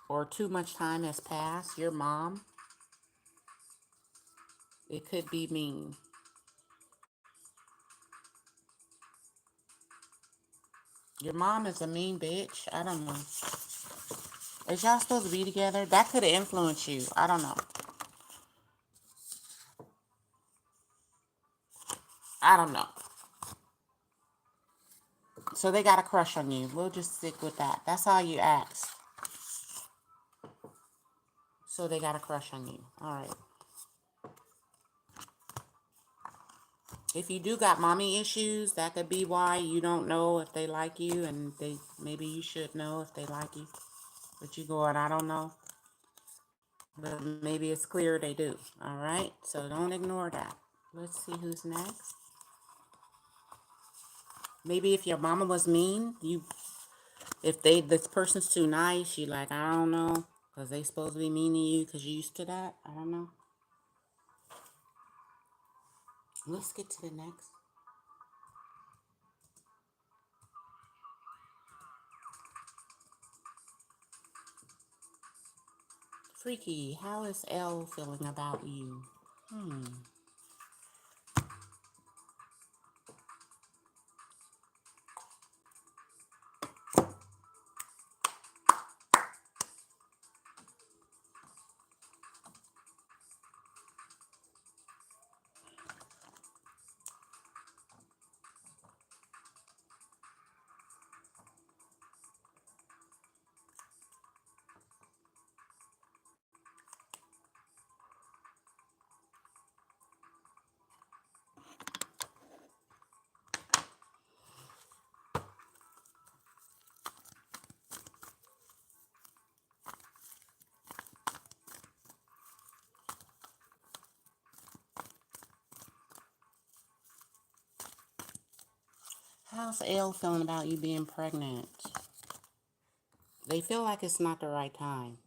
Or too much time has passed. Your mom, it could be mean. Your mom is a mean bitch. I don't know. Is y'all supposed to be together? That could have influenced you. I don't know. I don't know. So they got a crush on you. We'll just stick with that. That's all you asked. So they got a crush on you. All right. If you do got mommy issues, that could be why you don't know if they like you, and maybe you should know if they like you. But you going, I don't know. But maybe it's clear they do. All right. So don't ignore that. Let's see who's next. Maybe if your mama was mean, if this person's too nice, you like, I don't know, because they supposed to be mean to you because you used to that. I don't know. Let's get to the next. Freaky, how is Elle feeling about you? How's Elle feeling about you being pregnant? They feel like it's not the right time.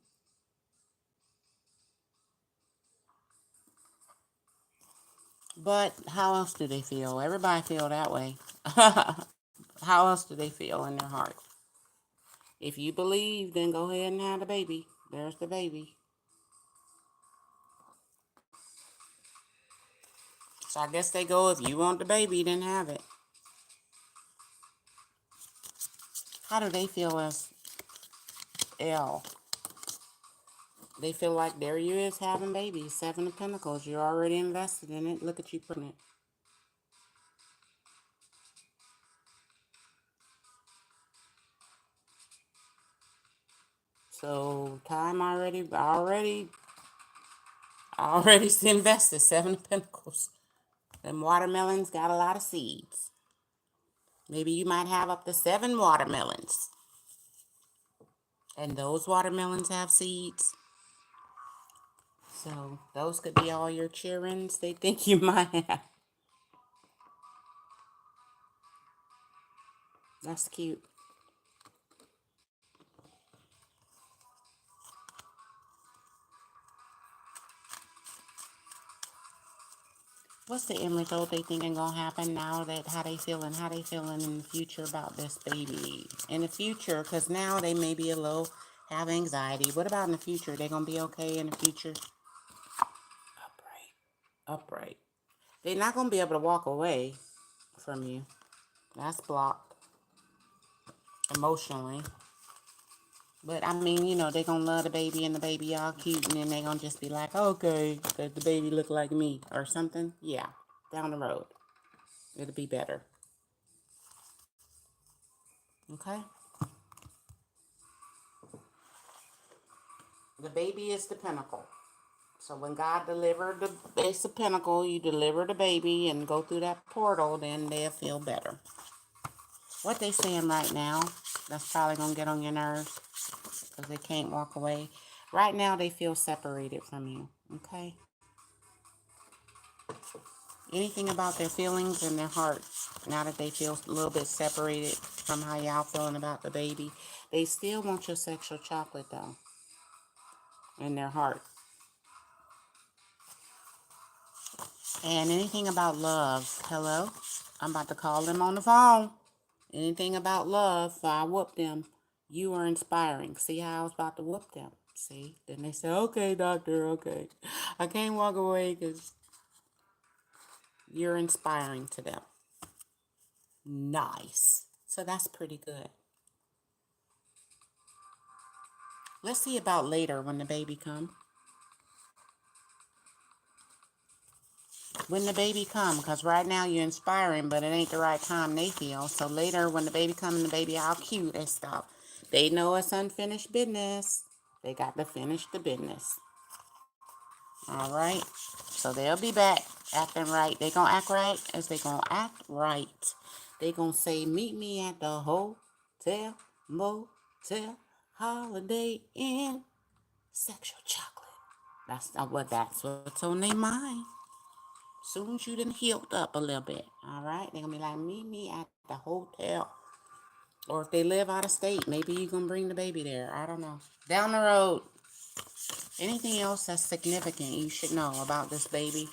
But how else do they feel? Everybody feel that way. How else do they feel in their heart? If you believe, then go ahead and have the baby. There's the baby. So I guess they go, if you want the baby, then have it. How do they feel as L? They feel like there you is having babies. 7 of Pentacles. You're already invested in it. Look at you putting it. So time already invested. 7 of Pentacles. Them watermelons got a lot of seeds. Maybe you might have up to 7 watermelons. And those watermelons have seeds. So those could be all your childrens they think you might have. That's cute. What's the end result they thinking gonna happen now? That how they feeling in the future about this baby? In the future, because now they may be a little, have anxiety. What about in the future? They gonna be okay in the future? Upright. They're not gonna be able to walk away from you. That's blocked emotionally. But I mean, you know, they gonna love the baby and the baby all cute, and then they gonna just be like, okay, because the baby look like me or something. Yeah, down the road, it'll be better. Okay. The baby is the pinnacle. So when God delivered the Ace of Pentacle, you deliver the baby and go through that portal, then they'll feel better. What they saying right now, that's probably going to get on your nerves because they can't walk away. Right now, they feel separated from you, okay? Anything about their feelings and their heart, now that they feel a little bit separated from how y'all feeling about the baby, they still want your sexual chocolate, though, in their heart. And anything about love, hello? I'm about to call them on the phone. Anything about love, so I whoop them. You are inspiring. See how I was about to whoop them? See? Then they say, okay, doctor, okay. I can't walk away because you're inspiring to them. Nice. So that's pretty good. Let's see about later when the baby come. When the baby come, because right now you're inspiring, but it ain't the right time they feel. So later when the baby come and the baby all cute and stuff, they know it's unfinished business. They got to finish the business. All right. So they'll be back acting right. They gonna act right as they gonna act right. They gonna say, meet me at the hotel, motel, Holiday Inn, sexual chocolate. That's what's on their mind. Soon as you done healed up a little bit, all right? They're gonna be like, meet me at the hotel. Or if they live out of state, maybe you gonna bring the baby there. I don't know. Down the road. Anything else that's significant you should know about this baby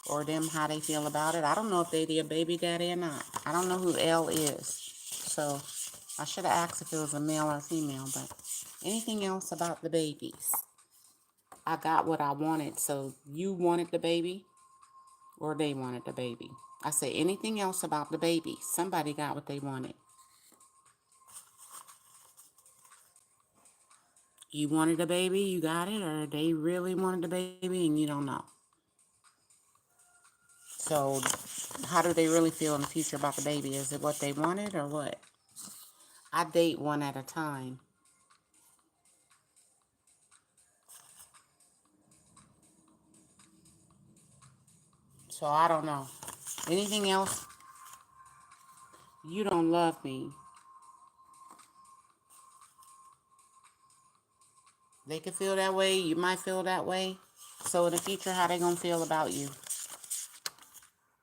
or them, how they feel about it? I don't know if they their baby daddy or not. I don't know who L is. So I should have asked if it was a male or female, but anything else about the babies? I got what I wanted. So you wanted the baby or they wanted the baby? I said anything else about the baby? Somebody got what they wanted. You wanted a baby, you got it, or they really wanted the baby and you don't know. So how do they really feel in the future about the baby? Is it what they wanted or what? I date one at a time. So I don't know. Anything else? You don't love me. They could feel that way. You might feel that way. So in the future, how they gonna feel about you?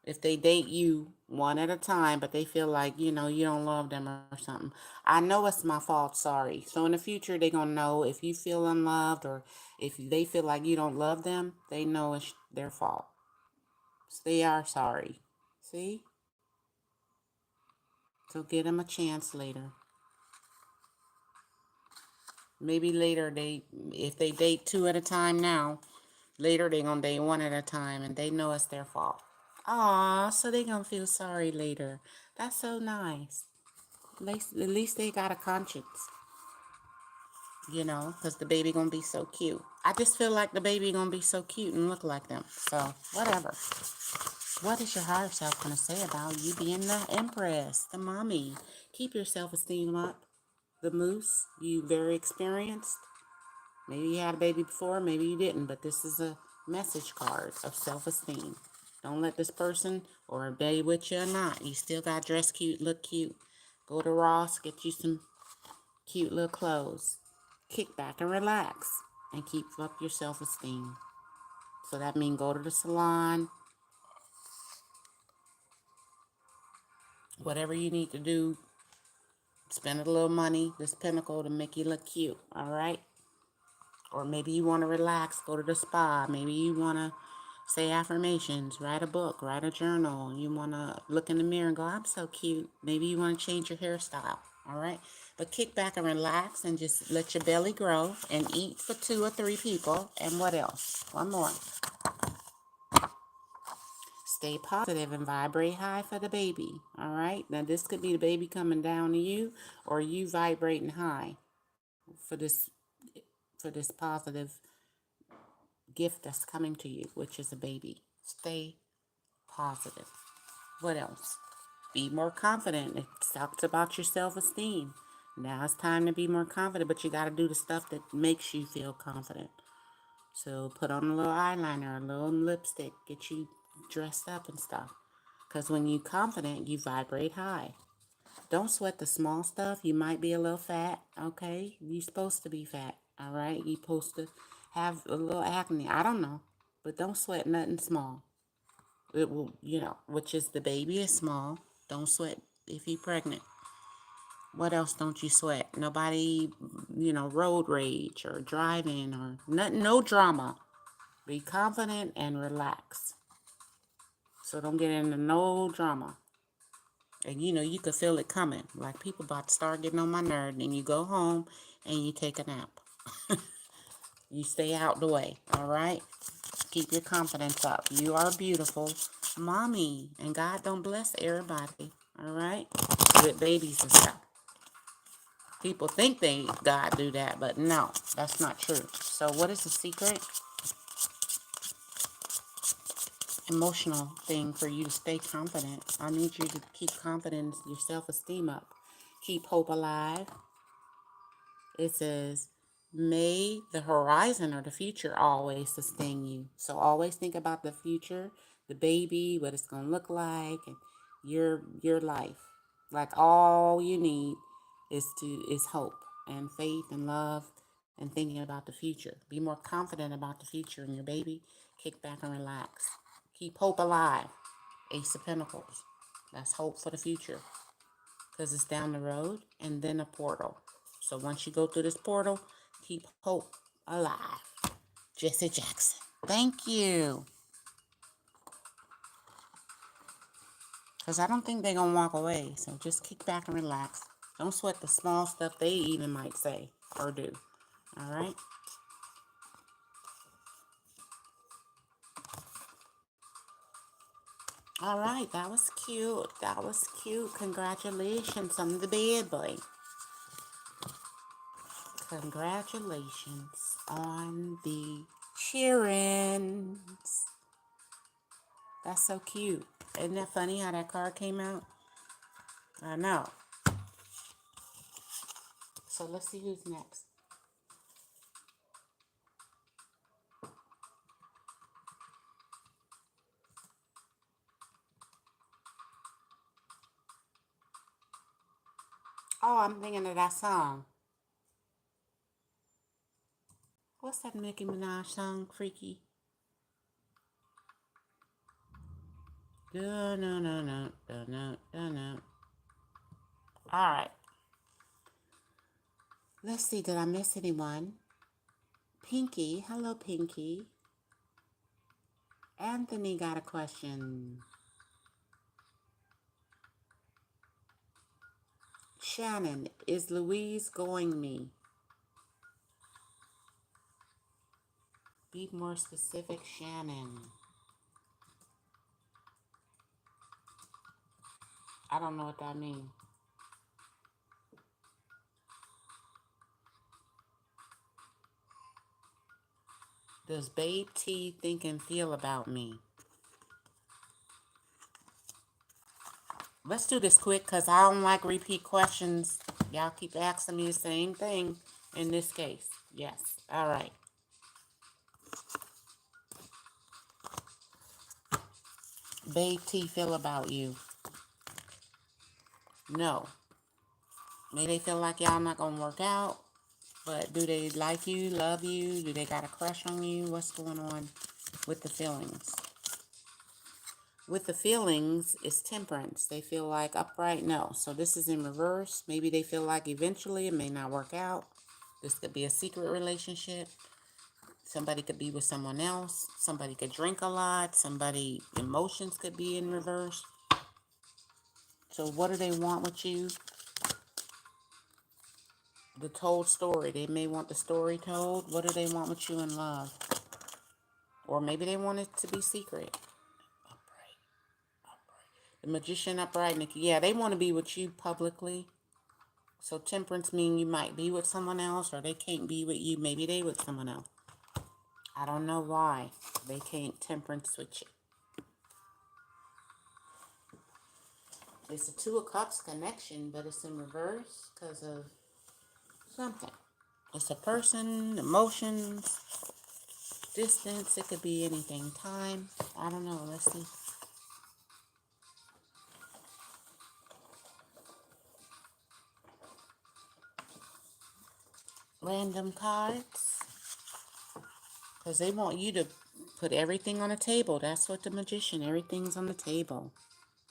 If they date you one at a time, but they feel like, you know, you don't love them or something. I know it's my fault, sorry. So in the future, they're going to know if you feel unloved or if they feel like you don't love them, they know it's their fault. So they are sorry. See? So give them a chance later. Maybe later, if they date 2 at a time now, later they're going to date 1 at a time and they know it's their fault. Aw, so they gonna feel sorry later. That's so nice. At least they got a conscience, because the baby gonna be so cute. I just feel like the baby gonna be so cute and look like them. So, whatever. What is your higher self gonna say about you being the empress, the mommy? Keep your self-esteem up. The moose, you very experienced. Maybe you had a baby before, maybe you didn't, but this is a message card of self-esteem. Don't let this person or a baby with you or not, you still got to dress cute, look cute. Go to Ross, get you some cute little clothes. Kick back and relax and keep up your self-esteem. So that means go to the salon, whatever you need to do, spend a little money, this pinnacle to make you look cute, all right? Or maybe you want to relax, go to the spa. Maybe you want to say affirmations, write a book, write a journal. You want to look in the mirror and go, I'm so cute. Maybe you want to change your hairstyle, all right? But kick back and relax and just let your belly grow and eat for 2 or 3 people. And what else? One more. Stay positive and vibrate high for the baby, all right? Now, this could be the baby coming down to you or you vibrating high for this positive gift that's coming to you, which is a baby. Stay positive. What else? Be more confident. It talks about your self-esteem. Now it's time to be more confident, but you got to do the stuff that makes you feel confident. So put on a little eyeliner, a little lipstick, get you dressed up and stuff. Because when you're confident, you vibrate high. Don't sweat the small stuff. You might be a little fat, okay? You're supposed to be fat, all right? You're supposed to have a little acne. I don't know. But don't sweat nothing small. It will, which is the baby is small. Don't sweat if you're pregnant. What else don't you sweat? Nobody, road rage or driving or nothing, no drama. Be confident and relax. So don't get into no drama. And you could feel it coming. Like people about to start getting on my nerve. Then you go home and you take a nap. You stay out the way, all right? Keep your confidence up. You are beautiful, mommy. And God don't bless everybody, all right? With babies and stuff. People think God do that, but no, that's not true. So what is the secret? Emotional thing for you to stay confident. I need you to keep confidence, your self-esteem up. Keep hope alive. It says, may the horizon or the future always sustain you. So always think about the future, the baby, what it's going to look like, and your life. Like all you need is hope and faith and love and thinking about the future. Be more confident about the future and your baby. Kick back and relax. Keep hope alive. Ace of Pentacles. That's hope for the future because it's down the road and then a portal. So once you go through this portal, keep hope alive. Jesse Jackson. Thank you. Because I don't think they're going to walk away. So just kick back and relax. Don't sweat the small stuff they even might say or do. All right? All right. That was cute. That was cute. Congratulations on the baby. Congratulations on the cheerings. That's so cute. Isn't that funny how that card came out? I know. So let's see who's next. Oh, I'm thinking of that song. What's that Nicki Minaj song? Freaky. No, no, no, no, no, no, no, no. All right. Let's see. Did I miss anyone? Pinky. Hello, Pinky. Anthony got a question. Shannon, is Louise going me? Be more specific, Shannon. I don't know what that means. Does Babe T think and feel about me? Let's do this quick because I don't like repeat questions. Y'all keep asking me the same thing in this case. Yes. All right. Babe T feel about you? No. Maybe they feel like y'all not going to work out. But do they like you, love you? Do they got a crush on you? What's going on with the feelings? With the feelings, it's temperance. They feel like upright, no. So this is in reverse. Maybe they feel like eventually it may not work out. This could be a secret relationship. Somebody could be with someone else. Somebody could drink a lot. Somebody, emotions could be in reverse. So what do they want with you? The told story. They may want the story told. What do they want with you in love? Or maybe they want it to be secret. The Magician upright, Nikki. Yeah, they want to be with you publicly. So temperance means you might be with someone else, or they can't be with you. Maybe they with someone else. I don't know why they can't temperance with you. It's a Two of Cups connection, but it's in reverse because of something. It's a person, emotions, distance. It could be anything. Time. I don't know. Let's see. Random cards. Because they want you to put everything on the table. That's what the Magician, everything's on the table.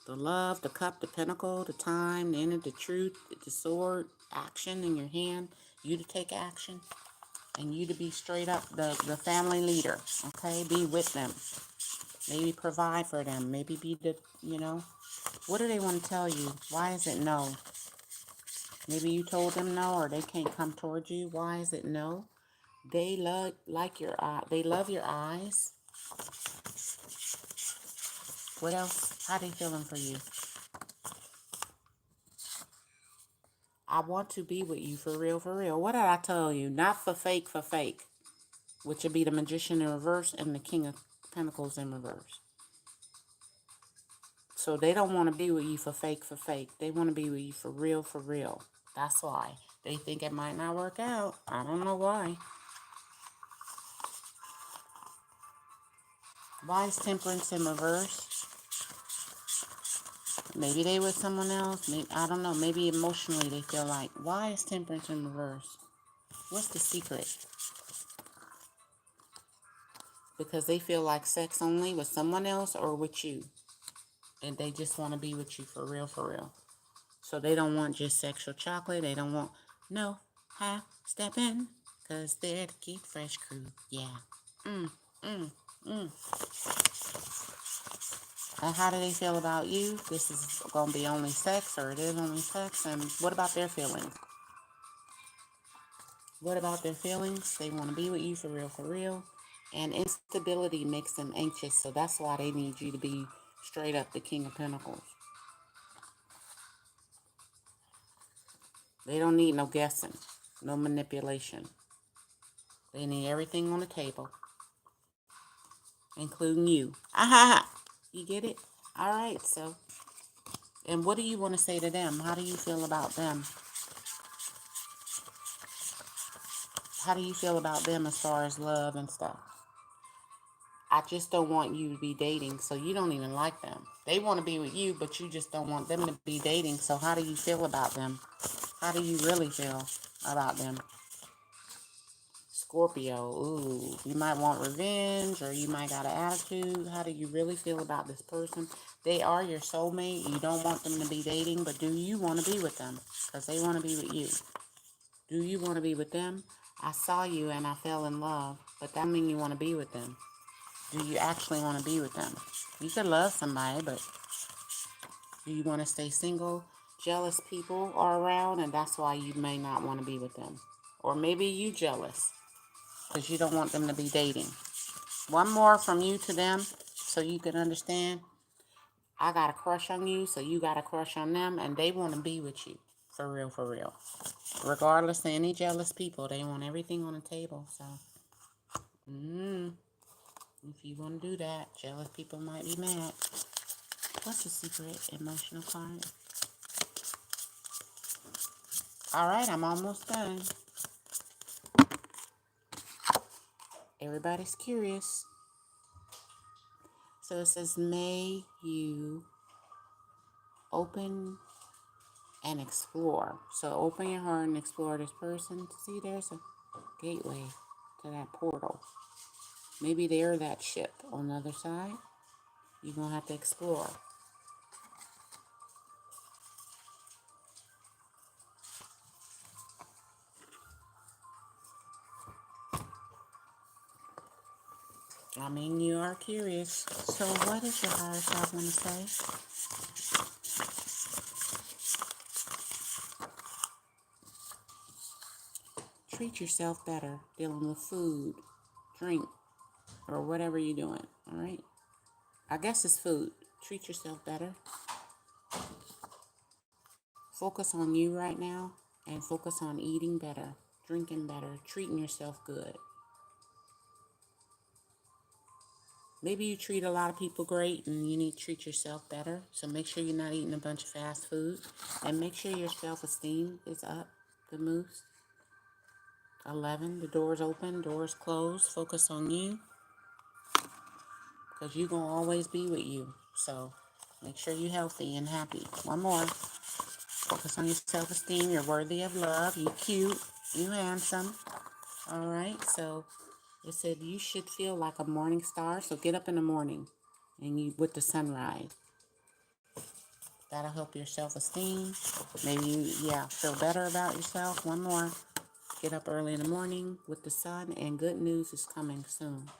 The love, the cup, the pentacle, the time, the inner, the truth, the sword, action in your hand. You to take action. And you to be straight up the family leader. Okay? Be with them. Maybe provide for them. Maybe be the, What do they want to tell you? Why is it no? Maybe you told them no, or they can't come towards you. Why is it no? They love your eyes. What else? How they feeling for you? I want to be with you for real, for real. What did I tell you? Not for fake, which would be the Magician in reverse and the King of Pentacles in reverse. So they don't want to be with you for fake, They want to be with you for real, for real. That's why. They think it might not work out. I don't know why. Why is Temperance in reverse? Maybe they with someone else. Maybe, I don't know. Maybe emotionally they feel like, why is Temperance in reverse? What's the secret? Because they feel like sex only with someone else or with you. And they just want to be with you for real, for real. So they don't want just sexual chocolate. They don't want no half step in. Because they're the Keep Fresh crew. Yeah. And how do they feel about you? This is going to be only sex, or it is only sex. And what about their feelings? What about their feelings? They want to be with you for real, for real. And instability makes them anxious. So that's why they need you to be straight up the King of Pentacles. They don't need no guessing, no manipulation. They need everything on the table, including you. Aha! You get it? All right, so. And what do you want to say to them? How do you feel about them? How do you feel about them as far as love and stuff? I just don't want you to be dating, so you don't even like them. They want to be with you, but you just don't want them to be dating, so how do you feel about them? How do you really feel about them? Scorpio, ooh, you might want revenge, or you might got an attitude. How do you really feel about this person? They are your soulmate. You don't want them to be dating, but do you want to be with them? Because they want to be with you. Do you want to be with them? I saw you and I fell in love, but that means you want to be with them. Do you actually want to be with them? You could love somebody, but do you want to stay single? Jealous people are around, and that's why you may not want to be with them. Or maybe you jealous because you don't want them to be dating. One more from you to them so you can understand. I got a crush on you, so you got a crush on them, and they want to be with you. For real, for real. Regardless of any jealous people, they want everything on the table. So, if you want to do that, jealous people might be mad. What's the secret emotional card? All right, I'm almost done. Everybody's curious. So it says, may you open and explore. So open your heart and explore this person. See, there's a gateway to that portal. Maybe they're that ship on the other side. You're going to have to explore. I mean, you are curious. So what does your higher self want to say? Treat yourself better dealing with food, drink, or whatever you're doing, all right? I guess it's food. Treat yourself better. Focus on you right now and focus on eating better, drinking better, treating yourself good. Maybe you treat a lot of people great and you need to treat yourself better. So make sure you're not eating a bunch of fast food. And make sure your self-esteem is up. Good moves. 11, the door's open, door's closed. Focus on you. Because you're going to always be with you. So make sure you're healthy and happy. One more. Focus on your self-esteem. You're worthy of love. You're cute. You're handsome. All right. So it said you should feel like a morning star. So get up in the morning and you with the sunrise. That'll help your self-esteem. Maybe you, feel better about yourself. One more. Get up early in the morning with the sun, and good news is coming soon.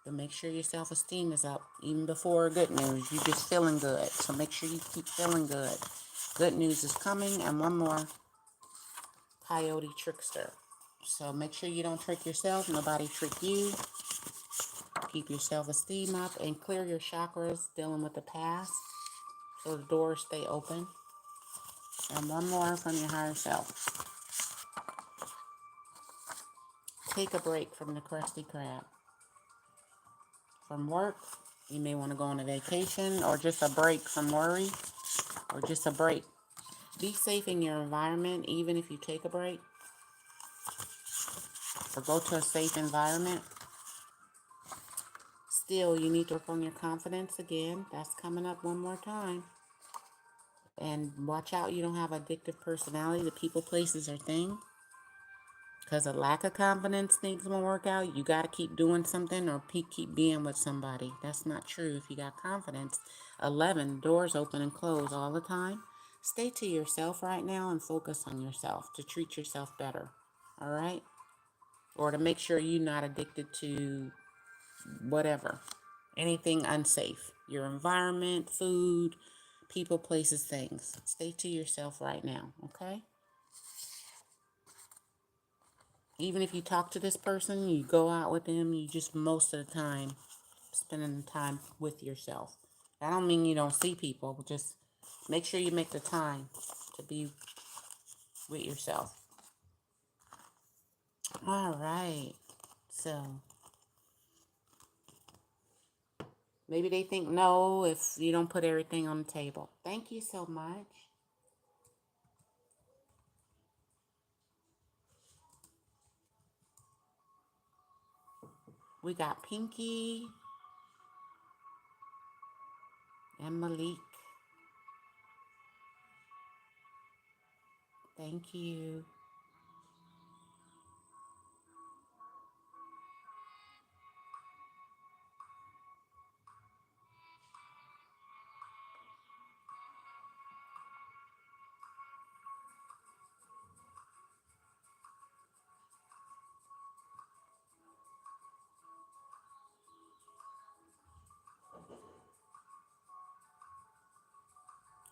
But make sure your self-esteem is up even before good news. You're just feeling good. So make sure you keep feeling good. Good news is coming. And one more. Coyote trickster. So make sure you don't trick yourself. Nobody trick you. Keep your self-esteem up and clear your chakras dealing with the past so the doors stay open. And one more from your higher self. Take a break from the Krusty Krab. From work, you may want to go on a vacation or just a break from worry or just a break. Be safe in your environment even if you take a break. Or go to a safe environment. Still, you need to work on your confidence again. That's coming up one more time. And watch out you don't have addictive personality to people, places, or things. Because a lack of confidence, things won't work out. You got to keep doing something or keep being with somebody. That's not true if you got confidence. 11, doors open and close all the time. Stay to yourself right now and focus on yourself to treat yourself better. All right? Or to make sure you're not addicted to whatever. Anything unsafe. Your environment, food, people, places, things. Stay to yourself right now. Okay? Even if you talk to this person, you go out with them, you just most of the time spending time with yourself. I don't mean you don't see people, but just make sure you make the time to be with yourself. All right. So maybe they think no if you don't put everything on the table. Thank you so much. We got Pinky and Malik. Thank you.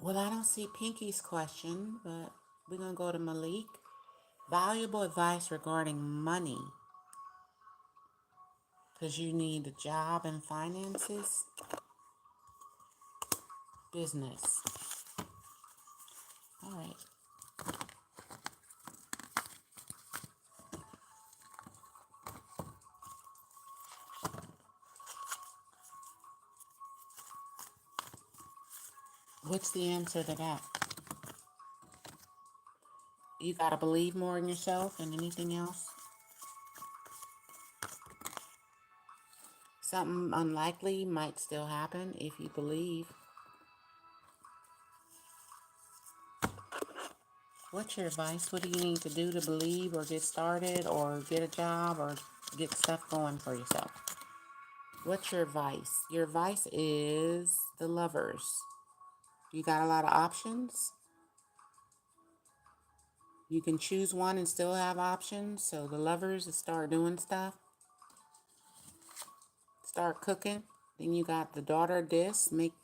Well, I don't see Pinky's question, but we're going to go to Malik. Valuable advice regarding money. Because you need a job and finances. business. All right. What's the answer to that? You got to believe more in yourself than anything else. Something unlikely might still happen if you believe. What's your advice? What do you need to do to believe or get started or get a job or get stuff going for yourself? What's your advice? Your advice is the Lovers. You got a lot of options. You can choose one and still have options. So the Lovers is start doing stuff. Start cooking. Then you got the Daughter Dis. Make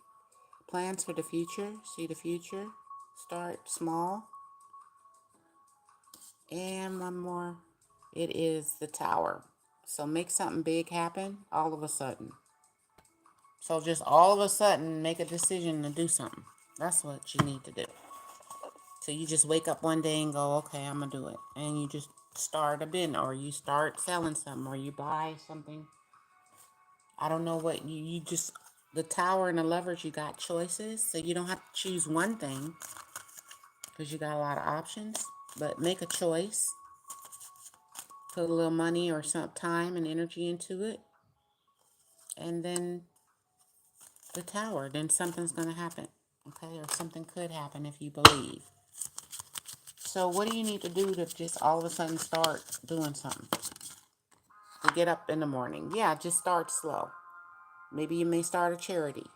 plans for the future. See the future. Start small. And one more. It is the Tower. So make something big happen all of a sudden. So just all of a sudden make a decision to do something. That's what you need to do. So you just wake up one day and go, okay, I'm going to do it. And you just start a bin, or you start selling something, or you buy something. I don't know what you just, the Tower and the Lovers, you got choices. So you don't have to choose one thing because you got a lot of options. But make a choice. Put a little money or some time and energy into it. And then the Tower, then something's going to happen. Okay, or something could happen if you believe. So what do you need to do to just all of a sudden start doing something? To get up in the morning. Yeah, just start slow. Maybe you may start a charity.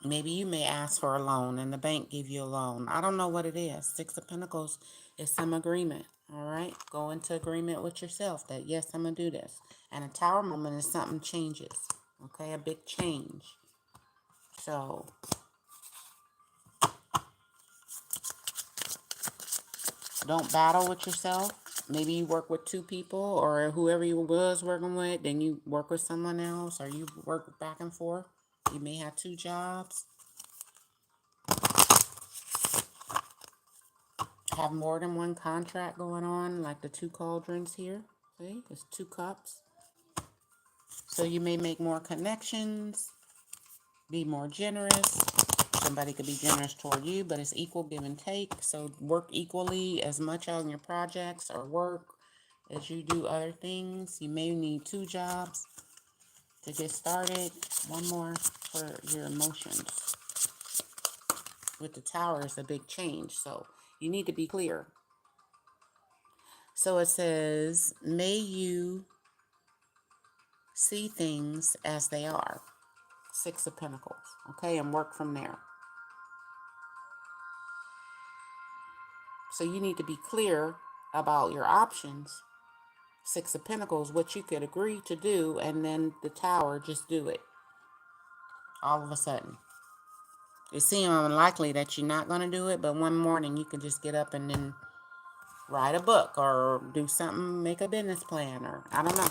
Maybe you may ask for a loan and the bank give you a loan. I don't know what it is. Six of Pentacles is some agreement. All right? Go into agreement with yourself that, yes, I'm going to do this. And a Tower moment is something changes. Okay? A big change. So don't battle with yourself. Maybe you work with two people, or whoever you was working with, then you work with someone else, or you work back and forth. You may have two jobs. Have more than one contract going on, like the two cauldrons here. See, it's 2 cups. So you may make more connections, be more generous. Somebody could be generous toward you, but it's equal give and take. So work equally as much on your projects or work as you do other things. You may need 2 jobs to get started. One more for your emotions. With the Tower, it's a big change. So you need to be clear. So it says, may you see things as they are. 6 of Pentacles. Okay, and work from there. So you need to be clear about your options. 6 of Pentacles, what you could agree to do, and then the Tower, just do it. All of a sudden. It seems unlikely that you're not going to do it, but one morning you can just get up and then write a book or do something, make a business plan, or I don't know.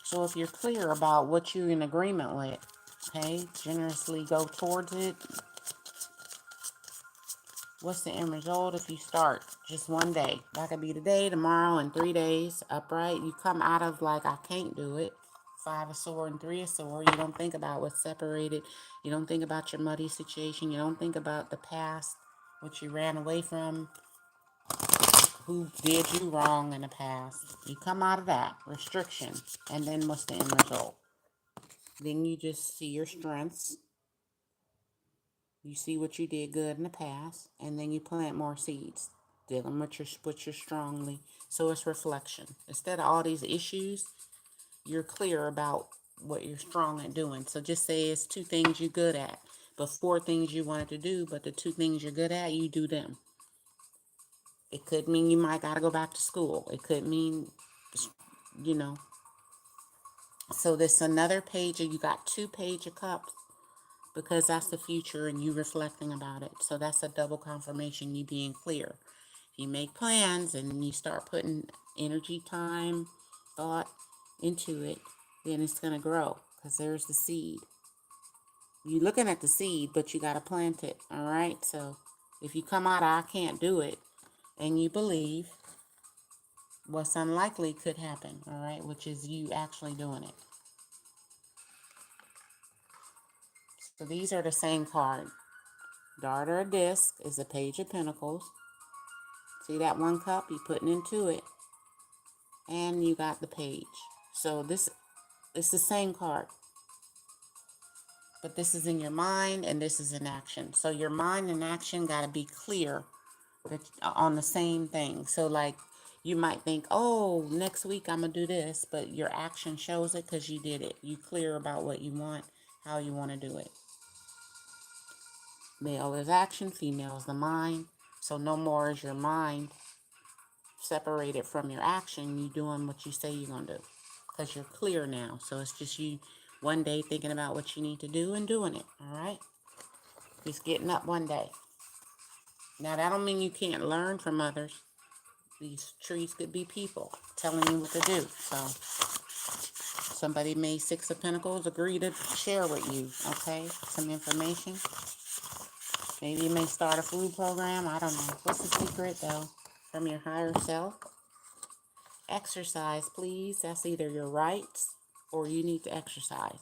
So if you're clear about what you're in agreement with, okay, generously go towards it. What's the end result if you start just one day? That could be today, tomorrow, and 3 days. Upright. You come out of like, I can't do it. 5 of Swords and 3 of Swords. You don't think about what's separated. You don't think about your muddy situation. You don't think about the past, what you ran away from, who did you wrong in the past. You come out of that restriction. And then what's the end result? Then you just see your strengths. You see what you did good in the past, and then you plant more seeds, dealing with your strongly. So it's reflection. Instead of all these issues, you're clear about what you're strong at doing. So just say it's 2 things you're good at, but 4 things you wanted to do, but the 2 things you're good at, you do them. It could mean you might got to go back to school. It could mean, you know. So this another page, you got 2 Page of Cups. Because that's the future and you reflecting about it. So that's a double confirmation, you being clear. You make plans and you start putting energy, time, thought into it, then it's going to grow because there's the seed. You're looking at the seed, but you got to plant it. All right. So if you come out, I can't do it, and you believe, what's unlikely could happen. All right. Which is you actually doing it. So these are the same card. Dart or a disc is a page of pentacles. See that one cup? You're putting into it. And you got the page. So this is the same card. But this is in your mind and this is in action. So your mind and action got to be clear on the same thing. So like you might think, oh, next week I'm going to do this. But your action shows it because you did it. You clear about what you want, how you want to do it. Male is action, female is the mind. So no more is your mind separated from your action. You doing what you say you're going to do. Because you're clear now. So it's just you one day thinking about what you need to do and doing it. All right? Just getting up one day. Now, that don't mean you can't learn from others. These trees could be people telling you what to do. So somebody may, Six of Pentacles, agree to share with you, okay? Some information. Maybe you may start a food program. I don't know. What's the secret, though? From your higher self? Exercise, please. That's either your rights or you need to exercise.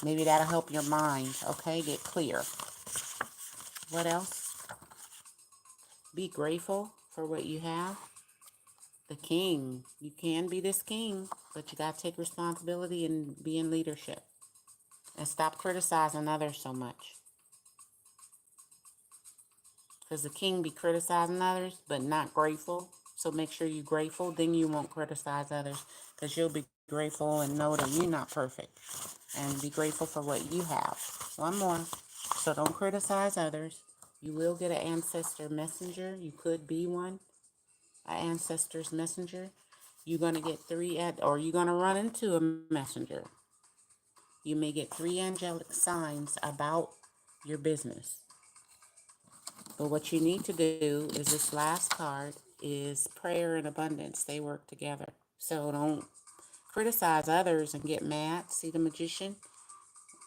Maybe that'll help your mind, okay? Get clear. What else? Be grateful for what you have. The king. You can be this king, but you got to take responsibility and be in leadership. And stop criticizing others so much. Because the king be criticizing others, but not grateful. So make sure you're grateful. Then you won't criticize others. Because you'll be grateful and know that you're not perfect. And be grateful for what you have. One more. So don't criticize others. You will get an ancestor messenger. You could be one. An ancestor's messenger. You're going to get or you're going to run into a messenger. You may get 3 angelic signs about your business. But what you need to do is this last card is prayer and abundance. They work together. So don't criticize others and get mad. See the magician?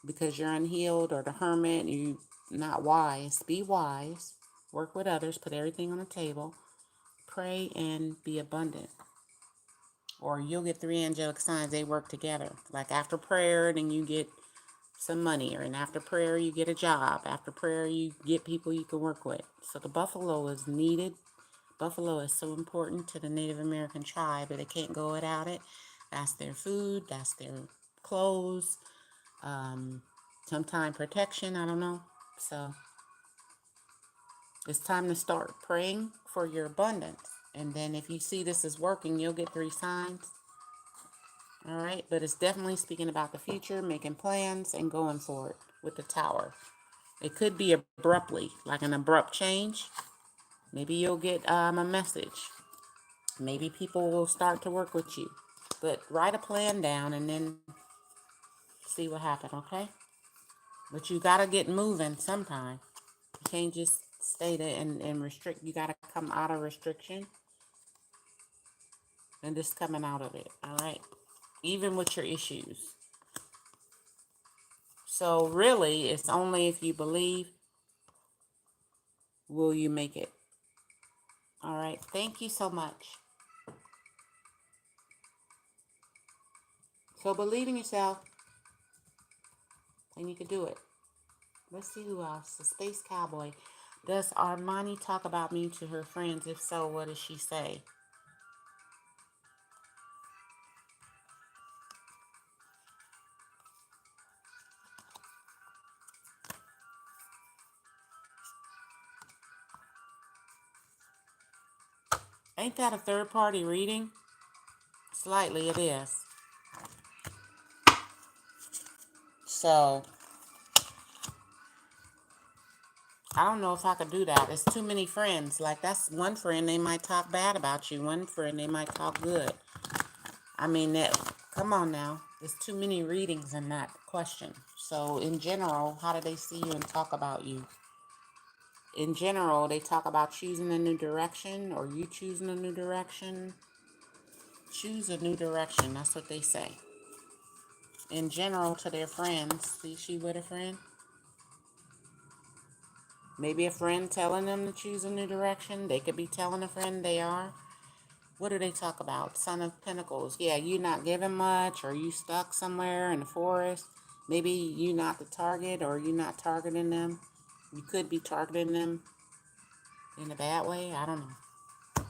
Because you're unhealed, or the hermit, you're not wise. Be wise. Work with others. Put everything on the table. Pray and be abundant. Or you'll get 3 angelic signs. They work together. Like after prayer, then you get some money. And after prayer, you get a job. After prayer, you get people you can work with. So the buffalo is needed. Buffalo is so important to the Native American tribe that they can't go without it. That's their food. That's their clothes. Sometimes protection. I don't know. So it's time to start praying for your abundance. And then if you see this is working, you'll get 3 signs. All right. But it's definitely speaking about the future, making plans, and going for it with the Tower. It could be abruptly, like an abrupt change. Maybe you'll get a message. Maybe people will start to work with you. But write a plan down and then see what happens, okay? But you got to get moving sometime. You can't just stay there and restrict. You got to come out of restriction and just coming out of it, all right? Even with your issues. So really, it's only if you believe will you make it. All right. Thank you so much. So believe in yourself and you can do it. Let's see who else. The Space Cowboy. Does Armani talk about me to her friends? If so, what does she say? Ain't that a third-party reading? Slightly, it is. So, I don't know if I could do that. It's too many friends. Like, that's one friend, they might talk bad about you. One friend, they might talk good. I mean, come on now. There's too many readings in that question. So, in general, how do they see you and talk about you? In general, they talk about choosing a new direction or you choosing a new direction. Choose a new direction. That's what they say. In general, to their friends. See, she with a friend? Maybe a friend telling them to choose a new direction. They could be telling a friend they are. What do they talk about? Son of Pentacles. Yeah, you not giving much, or you stuck somewhere in the forest. Maybe you not the target, or you not targeting them. You could be targeting them in a bad way. I don't know.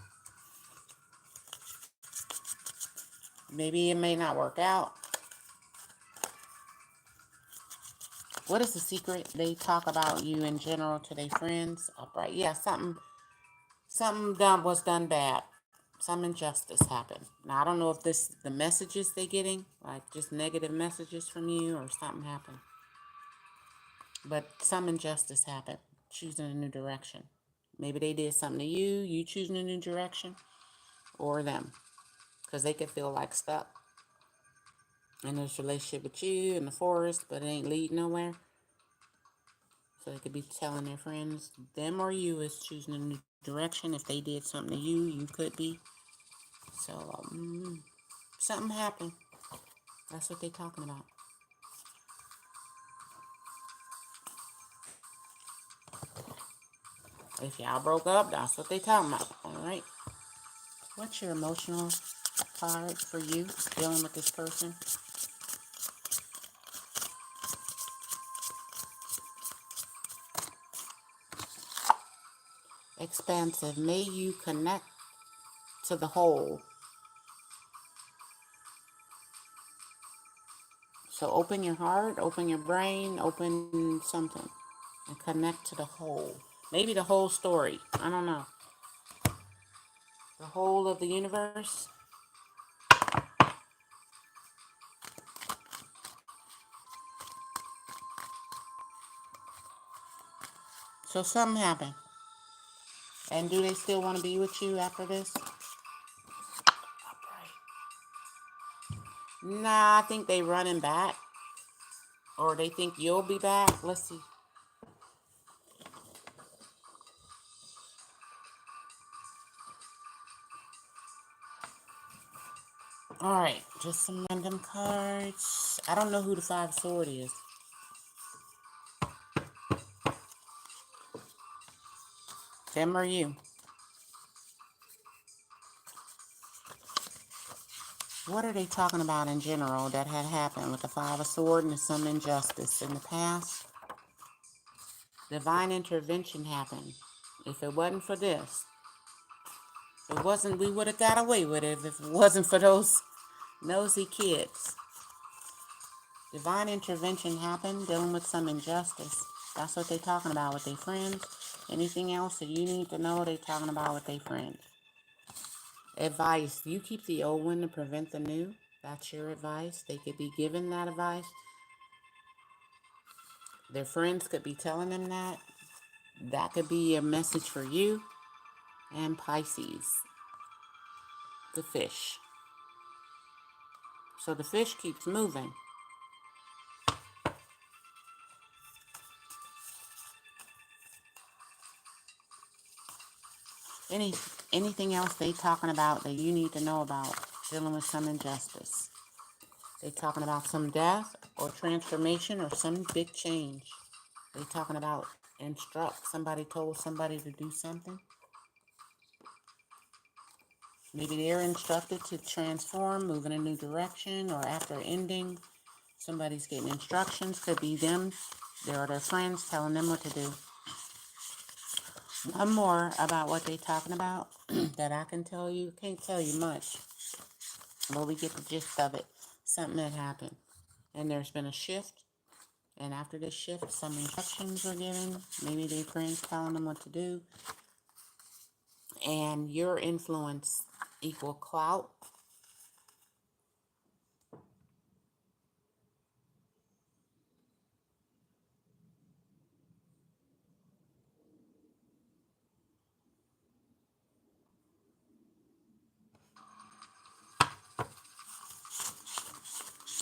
Maybe it may not work out. What is the secret? They talk about you in general to their friends. Upright. Yeah, something was done bad. Some injustice happened. Now, I don't know if this the messages they getting, like just negative messages from you, or something happened. But some injustice happened. Choosing a new direction. Maybe they did something to you, you choosing a new direction, or them. Because they could feel like stuck in this relationship with you in the forest, but it ain't leading nowhere. So they could be telling their friends, them or you is choosing a new direction. If they did something to you, you could be. So, something happened. That's what they're talking about. If y'all broke up, that's what they talking about. Alright. What's your emotional card for you dealing with this person? Expansive. May you connect to the whole. So open your heart, open your brain, open something. And connect to the whole. Maybe the whole story. I don't know. The whole of the universe. So something happened. And do they still want to be with you after this? Nah, I think they running back. Or they think you'll be back. Let's see. Alright, just some random cards. I don't know who the Five Sword is. Them or you? What are they talking about in general that had happened with the Five of Swords and some injustice in the past? Divine intervention happened. If it wasn't for this, it wasn't, we would have got away with it if it wasn't for those nosy kids. Divine intervention happened, dealing with some injustice. That's what they're talking about with their friends. Anything else that you need to know, they're talking about with their friends. Advice. You keep the old one to prevent the new. That's your advice. They could be given that advice. Their friends could be telling them that. That could be a message for you. And Pisces. The fish. So the fish keeps moving. Anything else they talking about that you need to know about dealing with some injustice? They talking about some death or transformation or some big change. They talking about instruct. Somebody told somebody to do something. Maybe they're instructed to transform, move in a new direction, or after ending, somebody's getting instructions. Could be them, or their friends telling them what to do. One more about what they talking about that I can tell you. Can't tell you much, but we get the gist of it. Something that happened, and there's been a shift. And after this shift, some instructions were given. Maybe their friends telling them what to do. And your influence equal clout.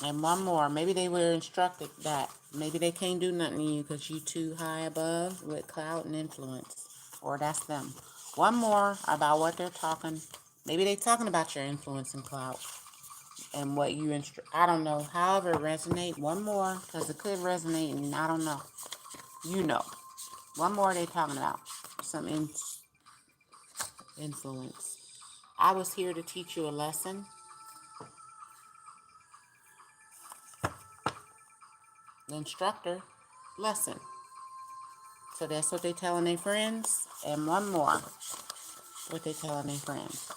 And one more. Maybe they were instructed that maybe they can't do nothing to you because you too high above with clout and influence. Or that's them. One more about what they're talking Maybe they're talking about your influence and clout and what you I don't know. However it resonate. One more, because it could resonate, and I don't know. You know. One more they talking about. Some influence. I was here to teach you a lesson. The instructor, lesson. So that's what they telling their friends. And one more, what they telling their friends.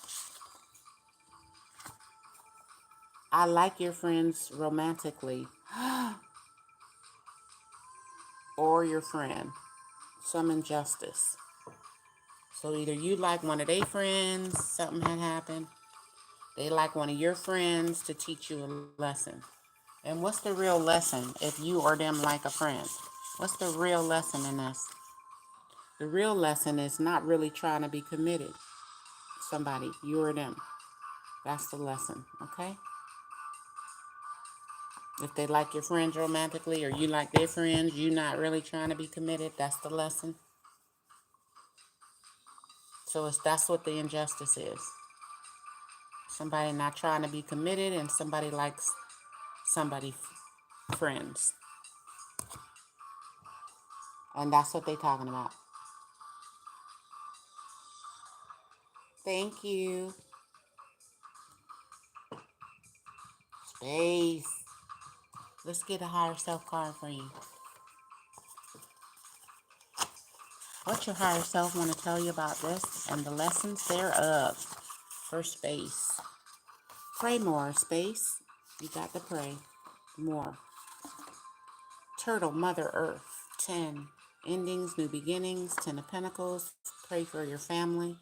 I like your friends romantically. Or your friend. Some injustice. So either you like one of their friends, something had happened. They like one of your friends to teach you a lesson. And what's the real lesson if you or them like a friend? What's the real lesson in this? The real lesson is not really trying to be committed. Somebody, you or them. That's the lesson, okay? If they like your friends romantically or you like their friends, you not really trying to be committed, that's the lesson. So that's what the injustice is. Somebody not trying to be committed and somebody likes somebody friends. And that's what they talking about. Thank you. Space. Let's get a higher self card for you. What your higher self want to tell you about this and the lessons thereof. For space. Pray more, space. You got to pray more. Turtle, Mother Earth. 10. Endings, new beginnings. 10 of Pentacles. Pray for your family.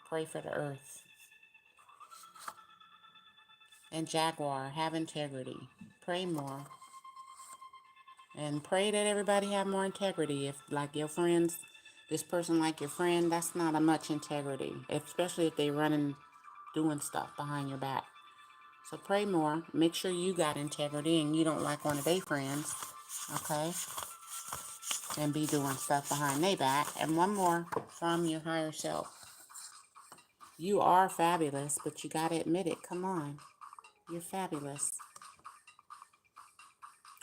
Pray for the earth. And Jaguar, have integrity. Pray more. And pray that everybody have more integrity. If, like your friends, this person like your friend, that's not a much integrity. Especially if they running, doing stuff behind your back. So pray more. Make sure you got integrity and you don't like one of their friends. Okay? And be doing stuff behind their back. And one more from your higher self. You are fabulous, but you got to admit it. Come on. You're fabulous.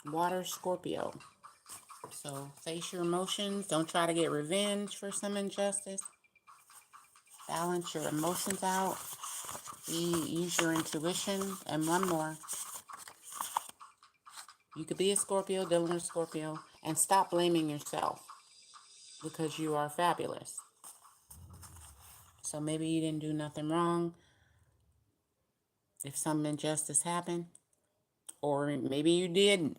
Water Scorpio. So face your emotions. Don't try to get revenge for some injustice. Balance your emotions out. Use your intuition. And one more. You could be a Scorpio, dealing with Scorpio, and stop blaming yourself because you are fabulous. So maybe you didn't do nothing wrong. If some injustice happened, or maybe you did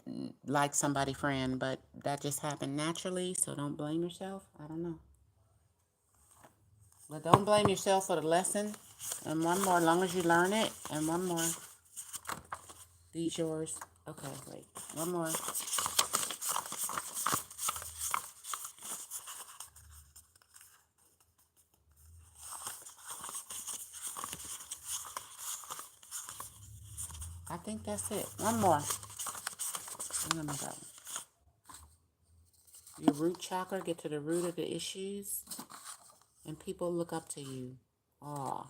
like somebody friend, but that just happened naturally, so don't blame yourself. I don't know. But don't blame yourself for the lesson. And one more, as long as you learn it. And one more. These yours. Okay, wait. One more. I think that's it. One more. Let me go. Your root chakra, get to the root of the issues. And people look up to you. Aw.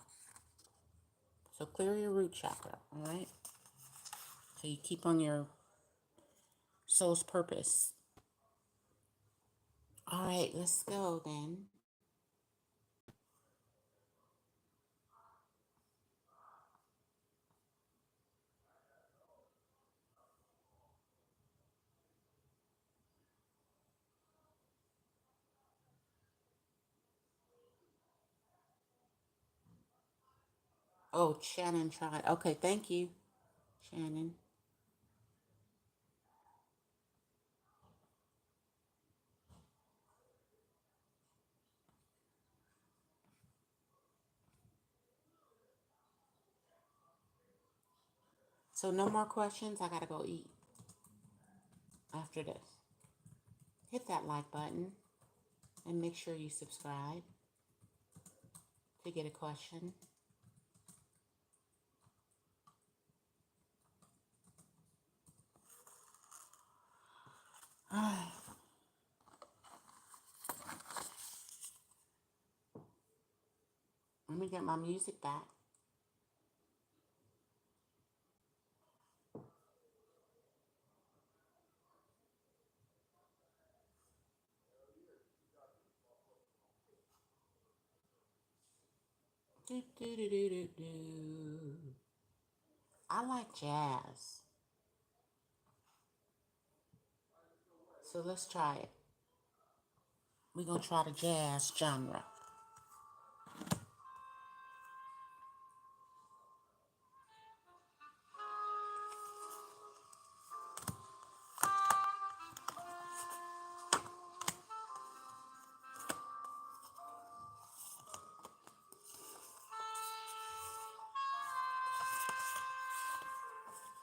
So clear your root chakra, alright? So you keep on your soul's purpose. Alright, let's go then. Oh, Shannon tried. Okay, thank you, Shannon. So no more questions. I gotta go eat after this. Hit that like button and make sure you subscribe to get a question. I'm me get my music back. Do, do, do, do, do, do. I like jazz. So let's try it. We're going to try the jazz genre.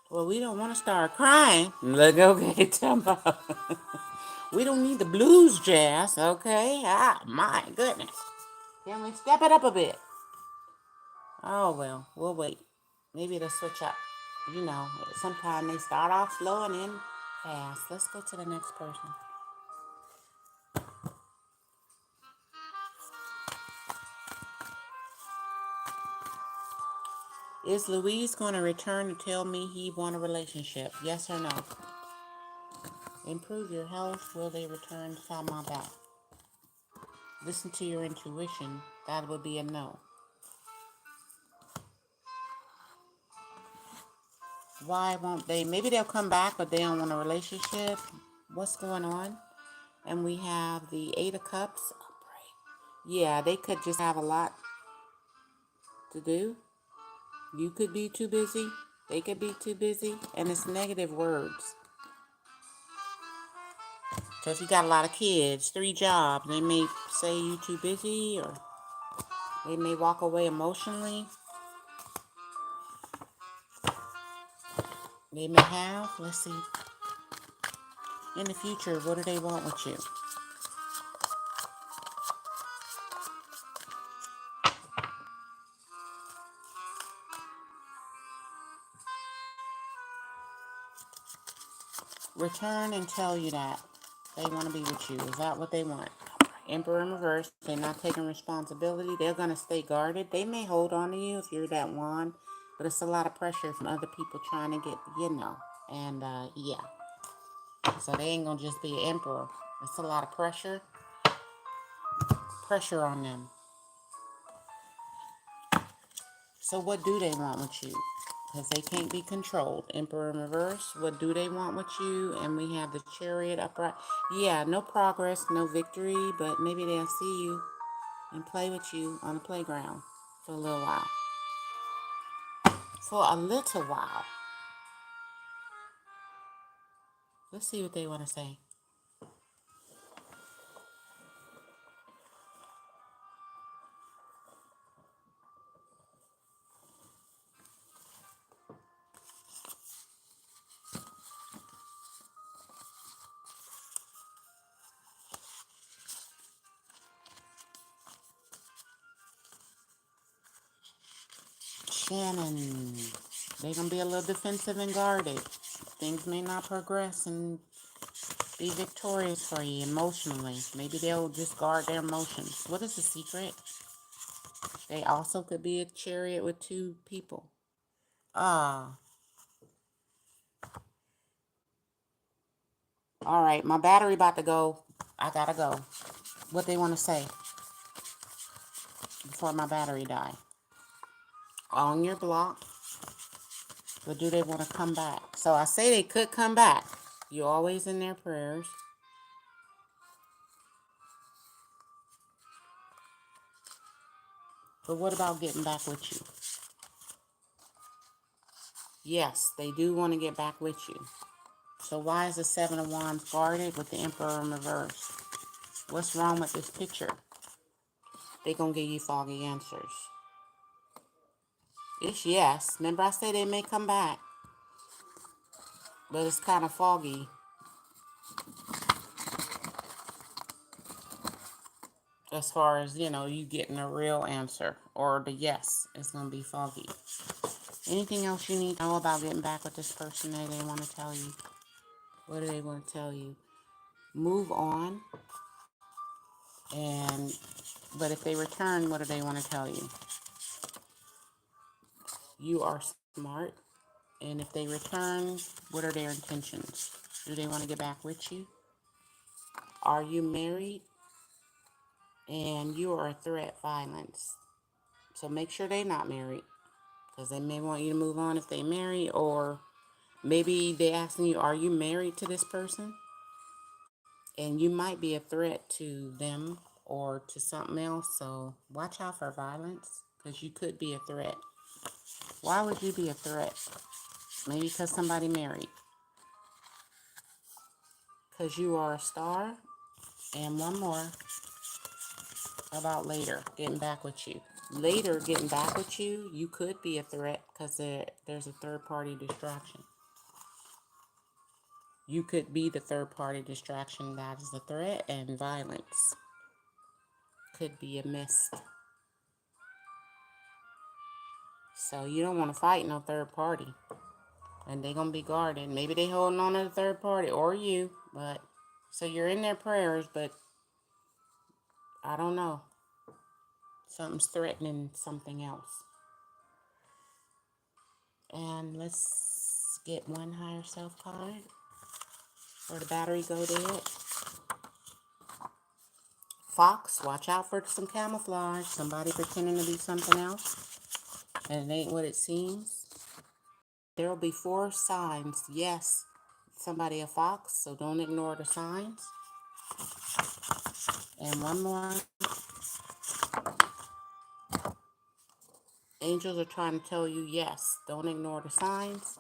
Well, we don't want to start crying. Look, okay, Timbo. We don't need the blues jazz, okay? Ah, my goodness. Can we step it up a bit? Oh, well, we'll wait. Maybe it'll switch up. You know, sometimes they start off slow and then fast. Let's go to the next person. Is Louise going to return to tell me he won a relationship? Yes or no? Improve your health. Will they return to find my back? Listen to your intuition. That would be a no. Why won't they? Maybe they'll come back, but they don't want a relationship. What's going on? And we have the Eight of Cups. Yeah, they could just have a lot to do. You could be too busy. They could be too busy. And it's negative words. So if you got a lot of kids, 3 jobs, they may say you too busy, or they may walk away emotionally. They may have, let's see, in the future, what do they want with you? Return and tell you that they want to be with you. Is that what they want? Emperor in reverse. They're not taking responsibility. They're going to stay guarded. They may hold on to you if you're that one, but it's a lot of pressure from other people trying to get, and yeah. So they ain't going to just be an emperor. It's a lot of pressure on them. So what do they want with you? Because they can't be controlled. Emperor in reverse. What do they want with you? And we have the Chariot upright. Yeah, no progress, no victory, but maybe they'll see you and play with you on the playground for a little while. For a little while. Let's see what they want to say. Shannon. They're going to be a little defensive and guarded. Things may not progress and be victorious for you emotionally. Maybe they'll just guard their emotions. What is the secret? They also could be a chariot with 2 people. All right, my battery about to go. I gotta go. What they want to say before my battery die? On your block. But do they want to come back? So I say they could come back. You're always in their prayers. But what about getting back with you? Yes, they do want to get back with you. So why is the 7 of Wands guarded with the Emperor in reverse? What's wrong with this picture? They're going to give you foggy answers. It's yes. Remember I said they may come back. But it's kind of foggy. As far as, you getting a real answer. Or the yes. It's going to be foggy. Anything else you need to know about getting back with this person that they want to tell you? What do they want to tell you? Move on. But if they return, what do they want to tell you? you are smart. And if they return, what are their intentions? Do they want to get back with you? Are you married? And you are a threat violence. So make sure they're not married, because they may want you to move on if they marry, or maybe they asking you, are you married to this person? And you might be a threat to them or to something else. So watch out for violence, because you could be a threat. Why would you be a threat? Maybe because somebody married. Because you are a star. And one more about later getting back with you. Later getting back with you, you could be a threat, because there's a third party distraction. You could be the third party distraction that is a threat, and violence could be a miss. So you don't want to fight no third party. And they're going to be guarded. Maybe they holding on to the third party or you. But so you're in their prayers, but I don't know. Something's threatening something else. And let's get one higher self card. Or the battery go dead. Fox, watch out for some camouflage. Somebody pretending to be something else. And it ain't what it seems. There will be 4 signs. Yes, somebody a fox, so don't ignore the signs. And one more. Angels are trying to tell you, yes, don't ignore the signs.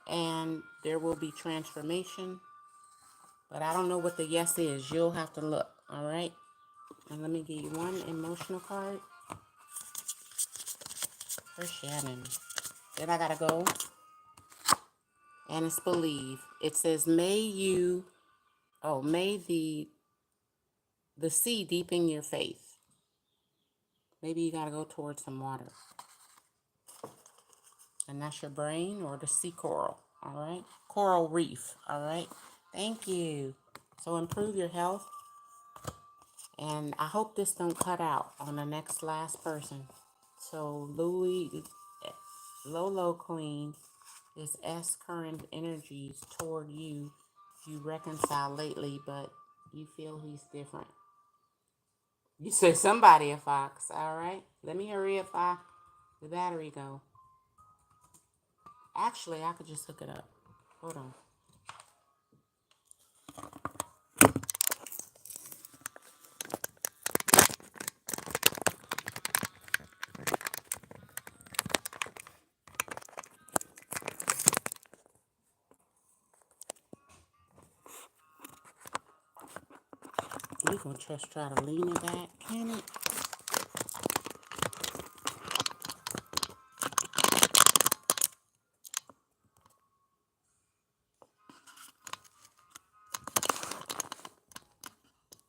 And there will be transformation. But I don't know what the yes is. You'll have to look, all right? And let me give you one emotional card for Shannon. Then I gotta go. And it's believe. It says, may the sea deepen your faith. Maybe you gotta go towards some water. And that's your brain or the sea coral, all right? Coral reef, all right? Thank you. So improve your health. And I hope this don't cut out on the next last person. So Lolo Queen is S current energies toward you. You reconcile lately, but you feel he's different. You say somebody a fox, all right? Let me hurry up. The battery go. Actually, I could just hook it up. Hold on. We're going to just try to lean it back, can it?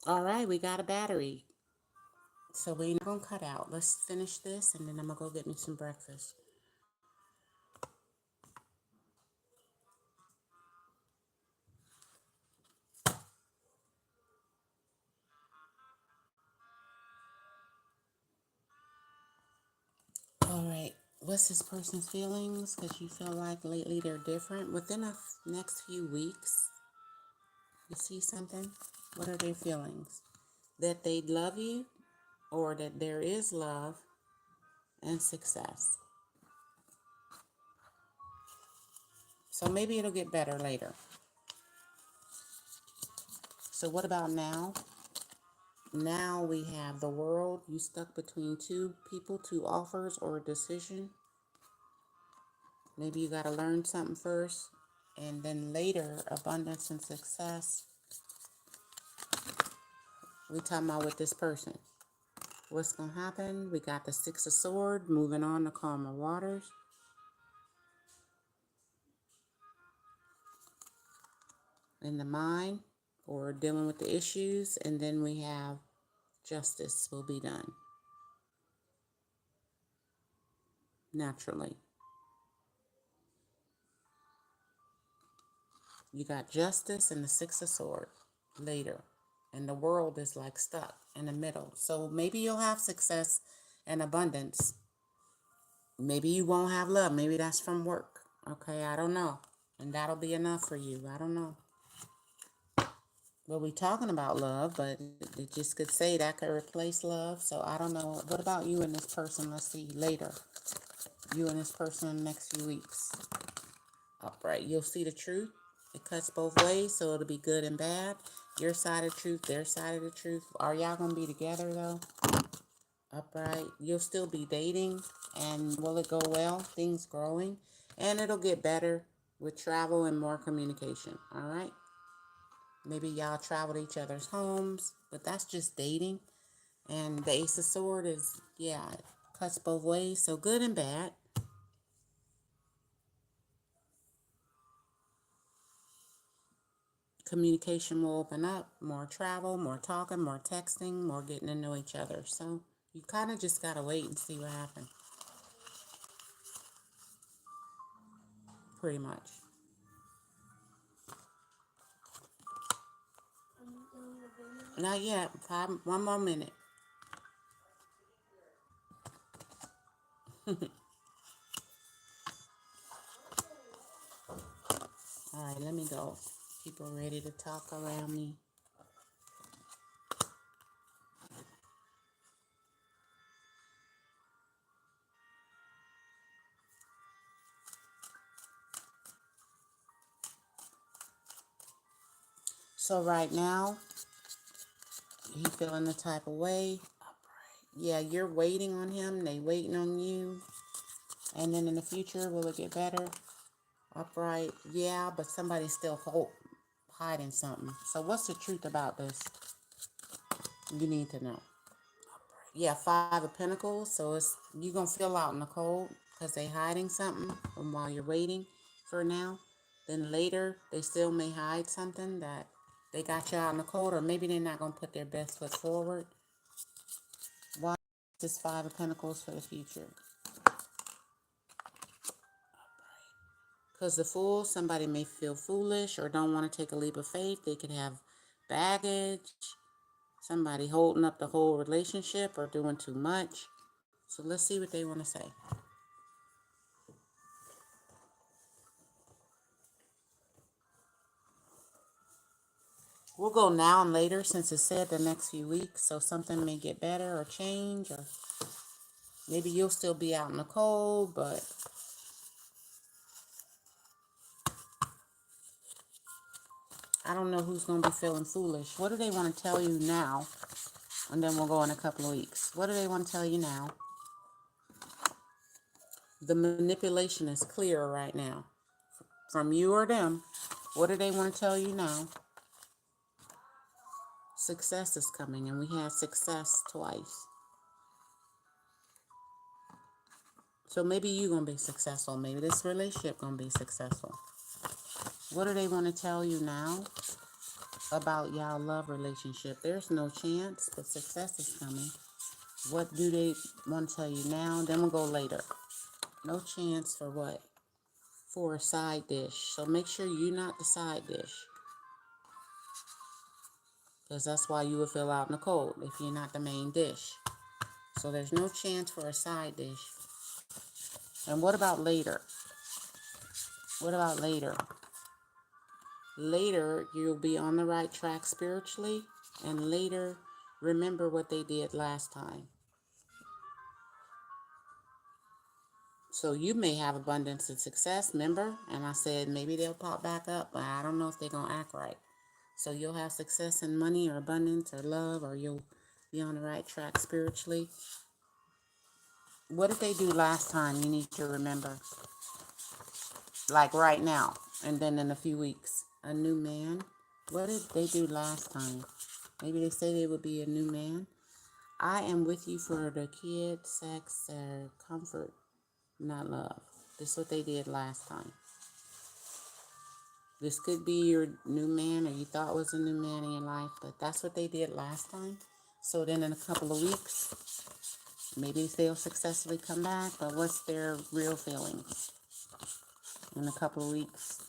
All right, we got a battery. So we're not going to cut out. Let's finish this, and then I'm going to go get me some breakfast. All right, what's this person's feelings? Because you feel like lately they're different. Within the next few weeks, you see something? What are their feelings? That they love you, or that there is love and success. So maybe it'll get better later. So what about now? Now we have the world. You stuck between 2 people, 2 offers, or a decision. Maybe you got to learn something first, and then later, abundance and success. We talking about with this person. What's going to happen? We got the 6 of Swords, moving on to calmer waters. In the mind, or dealing with the issues, and then we have justice will be done. Naturally. You got justice and the 6 of Swords later. And the world is like stuck in the middle. So maybe you'll have success and abundance. Maybe you won't have love. Maybe that's from work. Okay, I don't know. And that'll be enough for you. I don't know. Well, we're talking about love, but it just could say that could replace love. So I don't know. What about you and this person? Let's see later. You and this person in the next few weeks. Upright. You'll see the truth. It cuts both ways, so it'll be good and bad. Your side of the truth, their side of the truth. Are y'all going to be together, though? Upright. You'll still be dating. And will it go well? Things growing. And it'll get better with travel and more communication. All right? Maybe y'all travel to each other's homes. But that's just dating. And the Ace of Swords is, yeah, it cuts both ways. So good and bad. Communication will open up, more travel, more talking, more texting, more getting to know each other. So you kind of just got to wait and see what happens. Pretty much. Not yet. One more minute. All right, let me go. People ready to talk around me. So right now, he feeling the type of way. Yeah, you're waiting on him. They waiting on you. And then in the future, will it get better? Upright. Yeah, but somebody's still hiding something. So what's the truth about this? You need to know. Yeah, Five of Pentacles. So it's you're going to feel out in the cold because they hiding something from while you're waiting for now. Then later, they still may hide something that they got you out in the cold, or maybe they're not going to put their best foot forward. Why is this Five of Pentacles for the future? Because the Fool, somebody may feel foolish or don't want to take a leap of faith. They could have baggage. Somebody holding up the whole relationship or doing too much. So let's see what they want to say. We'll go now and later since it said the next few weeks. So something may get better or change, or maybe you'll still be out in the cold, but I don't know who's going to be feeling foolish. What do they want to tell you now? And then we'll go in a couple of weeks. What do they want to tell you now? The manipulation is clear right now. From you or them. What do they want to tell you now? Success is coming, and we had success twice. So maybe you're going to be successful. Maybe this relationship going to be successful. What do they want to tell you now about y'all love relationship? There's no chance, but success is coming. What do they want to tell you now? Then we'll go later. No chance for what? For a side dish. So make sure you're not the side dish. Because that's why you would feel out in the cold if you're not the main dish. So there's no chance for a side dish. And what about later? What about later? Later, you'll be on the right track spiritually. And later, remember what they did last time. So you may have abundance and success, remember? And I said maybe they'll pop back up, but I don't know if they're going to act right. So you'll have success in money or abundance or love, or you'll be on the right track spiritually. What did they do last time? You need to remember. Like right now, and then in a few weeks. A new man. What did they do last time? Maybe they say they would be a new man. I am with you for the kid, sex, or comfort, not love. This is what they did last time. This could be your new man, or you thought was a new man in your life, but that's what they did last time. So then in a couple of weeks, maybe they'll successfully come back, but what's their real feelings? In a couple of weeks,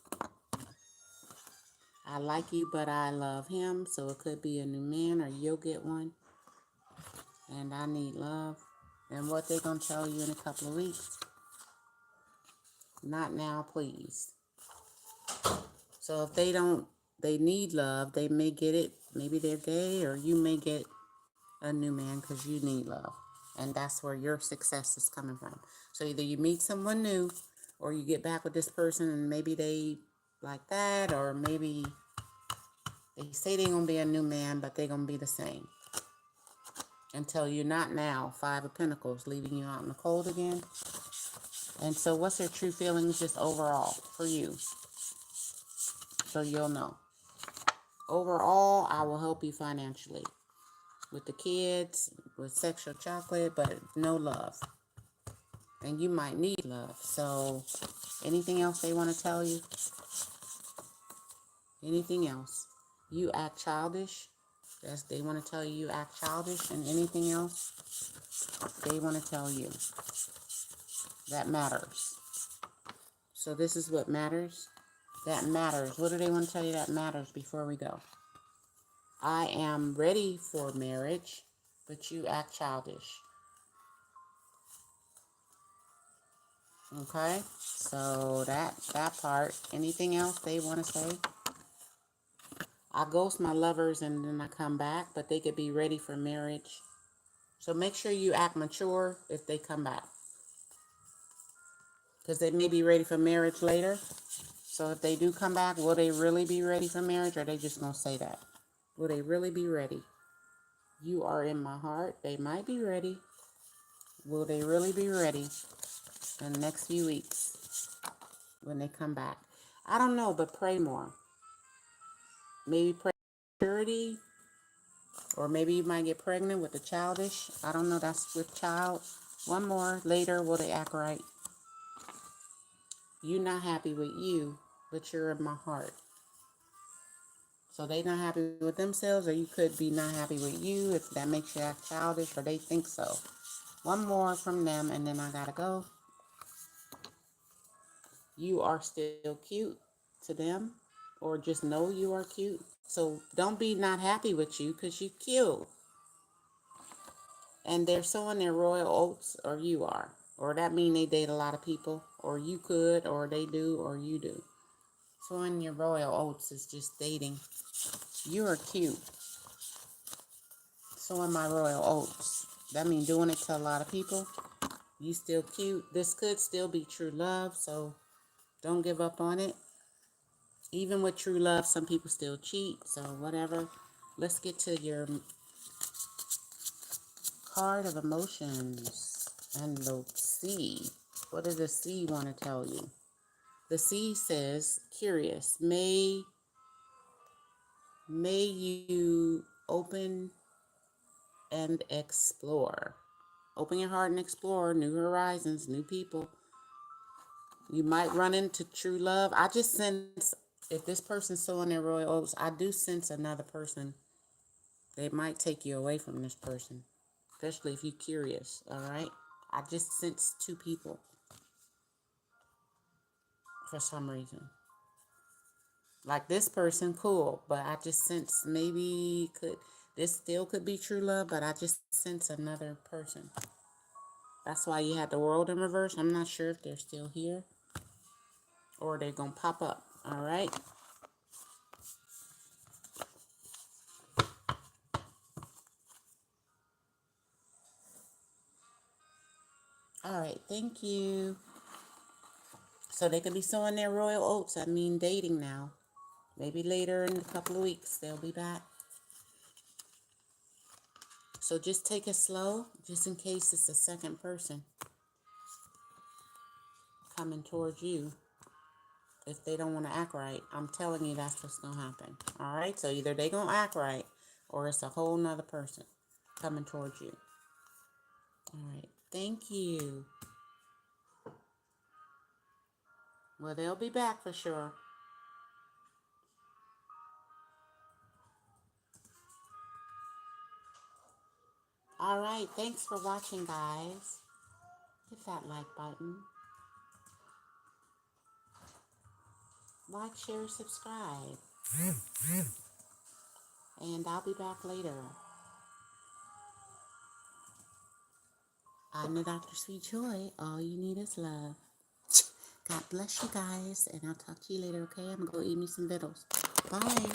I like you, but I love him. So it could be a new man, or you'll get one. And I need love. And what they're going to tell you in a couple of weeks. Not now, please. So if they need love, they may get it. Maybe they're gay, or you may get a new man because you need love. And that's where your success is coming from. So either you meet someone new, or you get back with this person and maybe they like that, or maybe they say they're going to be a new man, but they're going to be the same. Until you're not now. Five of Pentacles, leaving you out in the cold again. And so what's your true feelings just overall for you? So you'll know. Overall, I will help you financially. With the kids, with sexual chocolate, but no love. And you might need love. So anything else they want to tell you? Anything else? You act childish. They want to tell you you act childish. And anything else they want to tell you. That matters. So this is what matters. That matters. What do they want to tell you that matters before we go? I am ready for marriage, but you act childish. Okay? So that part. Anything else they want to say? I ghost my lovers and then I come back, but they could be ready for marriage. So make sure you act mature if they come back. Because they may be ready for marriage later. So if they do come back, will they really be ready for marriage, or are they just going to say that? Will they really be ready? You are in my heart. They might be ready. Will they really be ready in the next few weeks when they come back? I don't know, but pray more. Maybe pray for purity, or maybe you might get pregnant with the childish. I don't know. That's with child. One more. Later, will they act right? You're not happy with you, but you're in my heart. So they not happy with themselves, or you could be not happy with you if that makes you act childish, or they think so. One more from them, and then I gotta go. You are still cute to them, or just know you are cute. So don't be not happy with you because you cute. And they're sowing their royal oats, or you are. Or that mean they date a lot of people, or you could, or they do, or you do. Sowing your royal oats is just dating. You are cute. Sowing my royal oats. That means doing it to a lot of people. You still cute. This could still be true love, so don't give up on it. Even with true love, some people still cheat, so whatever. Let's get to your card of emotions and the sea. What does the sea want to tell you? The sea says, curious. May you open and explore. Open your heart and explore new horizons, new people. You might run into true love. I just sense, if this person's sowing their royal oats, I do sense another person. They might take you away from this person, especially if you're curious, all right? I just sense two people for some reason. Like this person, cool, but I just sense maybe this still could be true love, but I just sense another person. That's why you had the world in reverse. I'm not sure if they're still here or they're going to pop up, all right? All right, thank you. So they could be sowing their royal oats. I mean, dating now. Maybe later in a couple of weeks, they'll be back. So just take it slow, just in case it's a second person coming towards you. If they don't want to act right, I'm telling you that's what's going to happen. All right? So either they going to act right, or it's a whole nother person coming towards you. All right. Thank you. Well, they'll be back for sure. All right. Thanks for watching, guys. Hit that like button. Like, share, subscribe. And I'll be back later. I'm the Dr. Sweet Joy. All you need is love. God bless you guys, and I'll talk to you later, okay? I'm going to go eat me some vittles. Bye.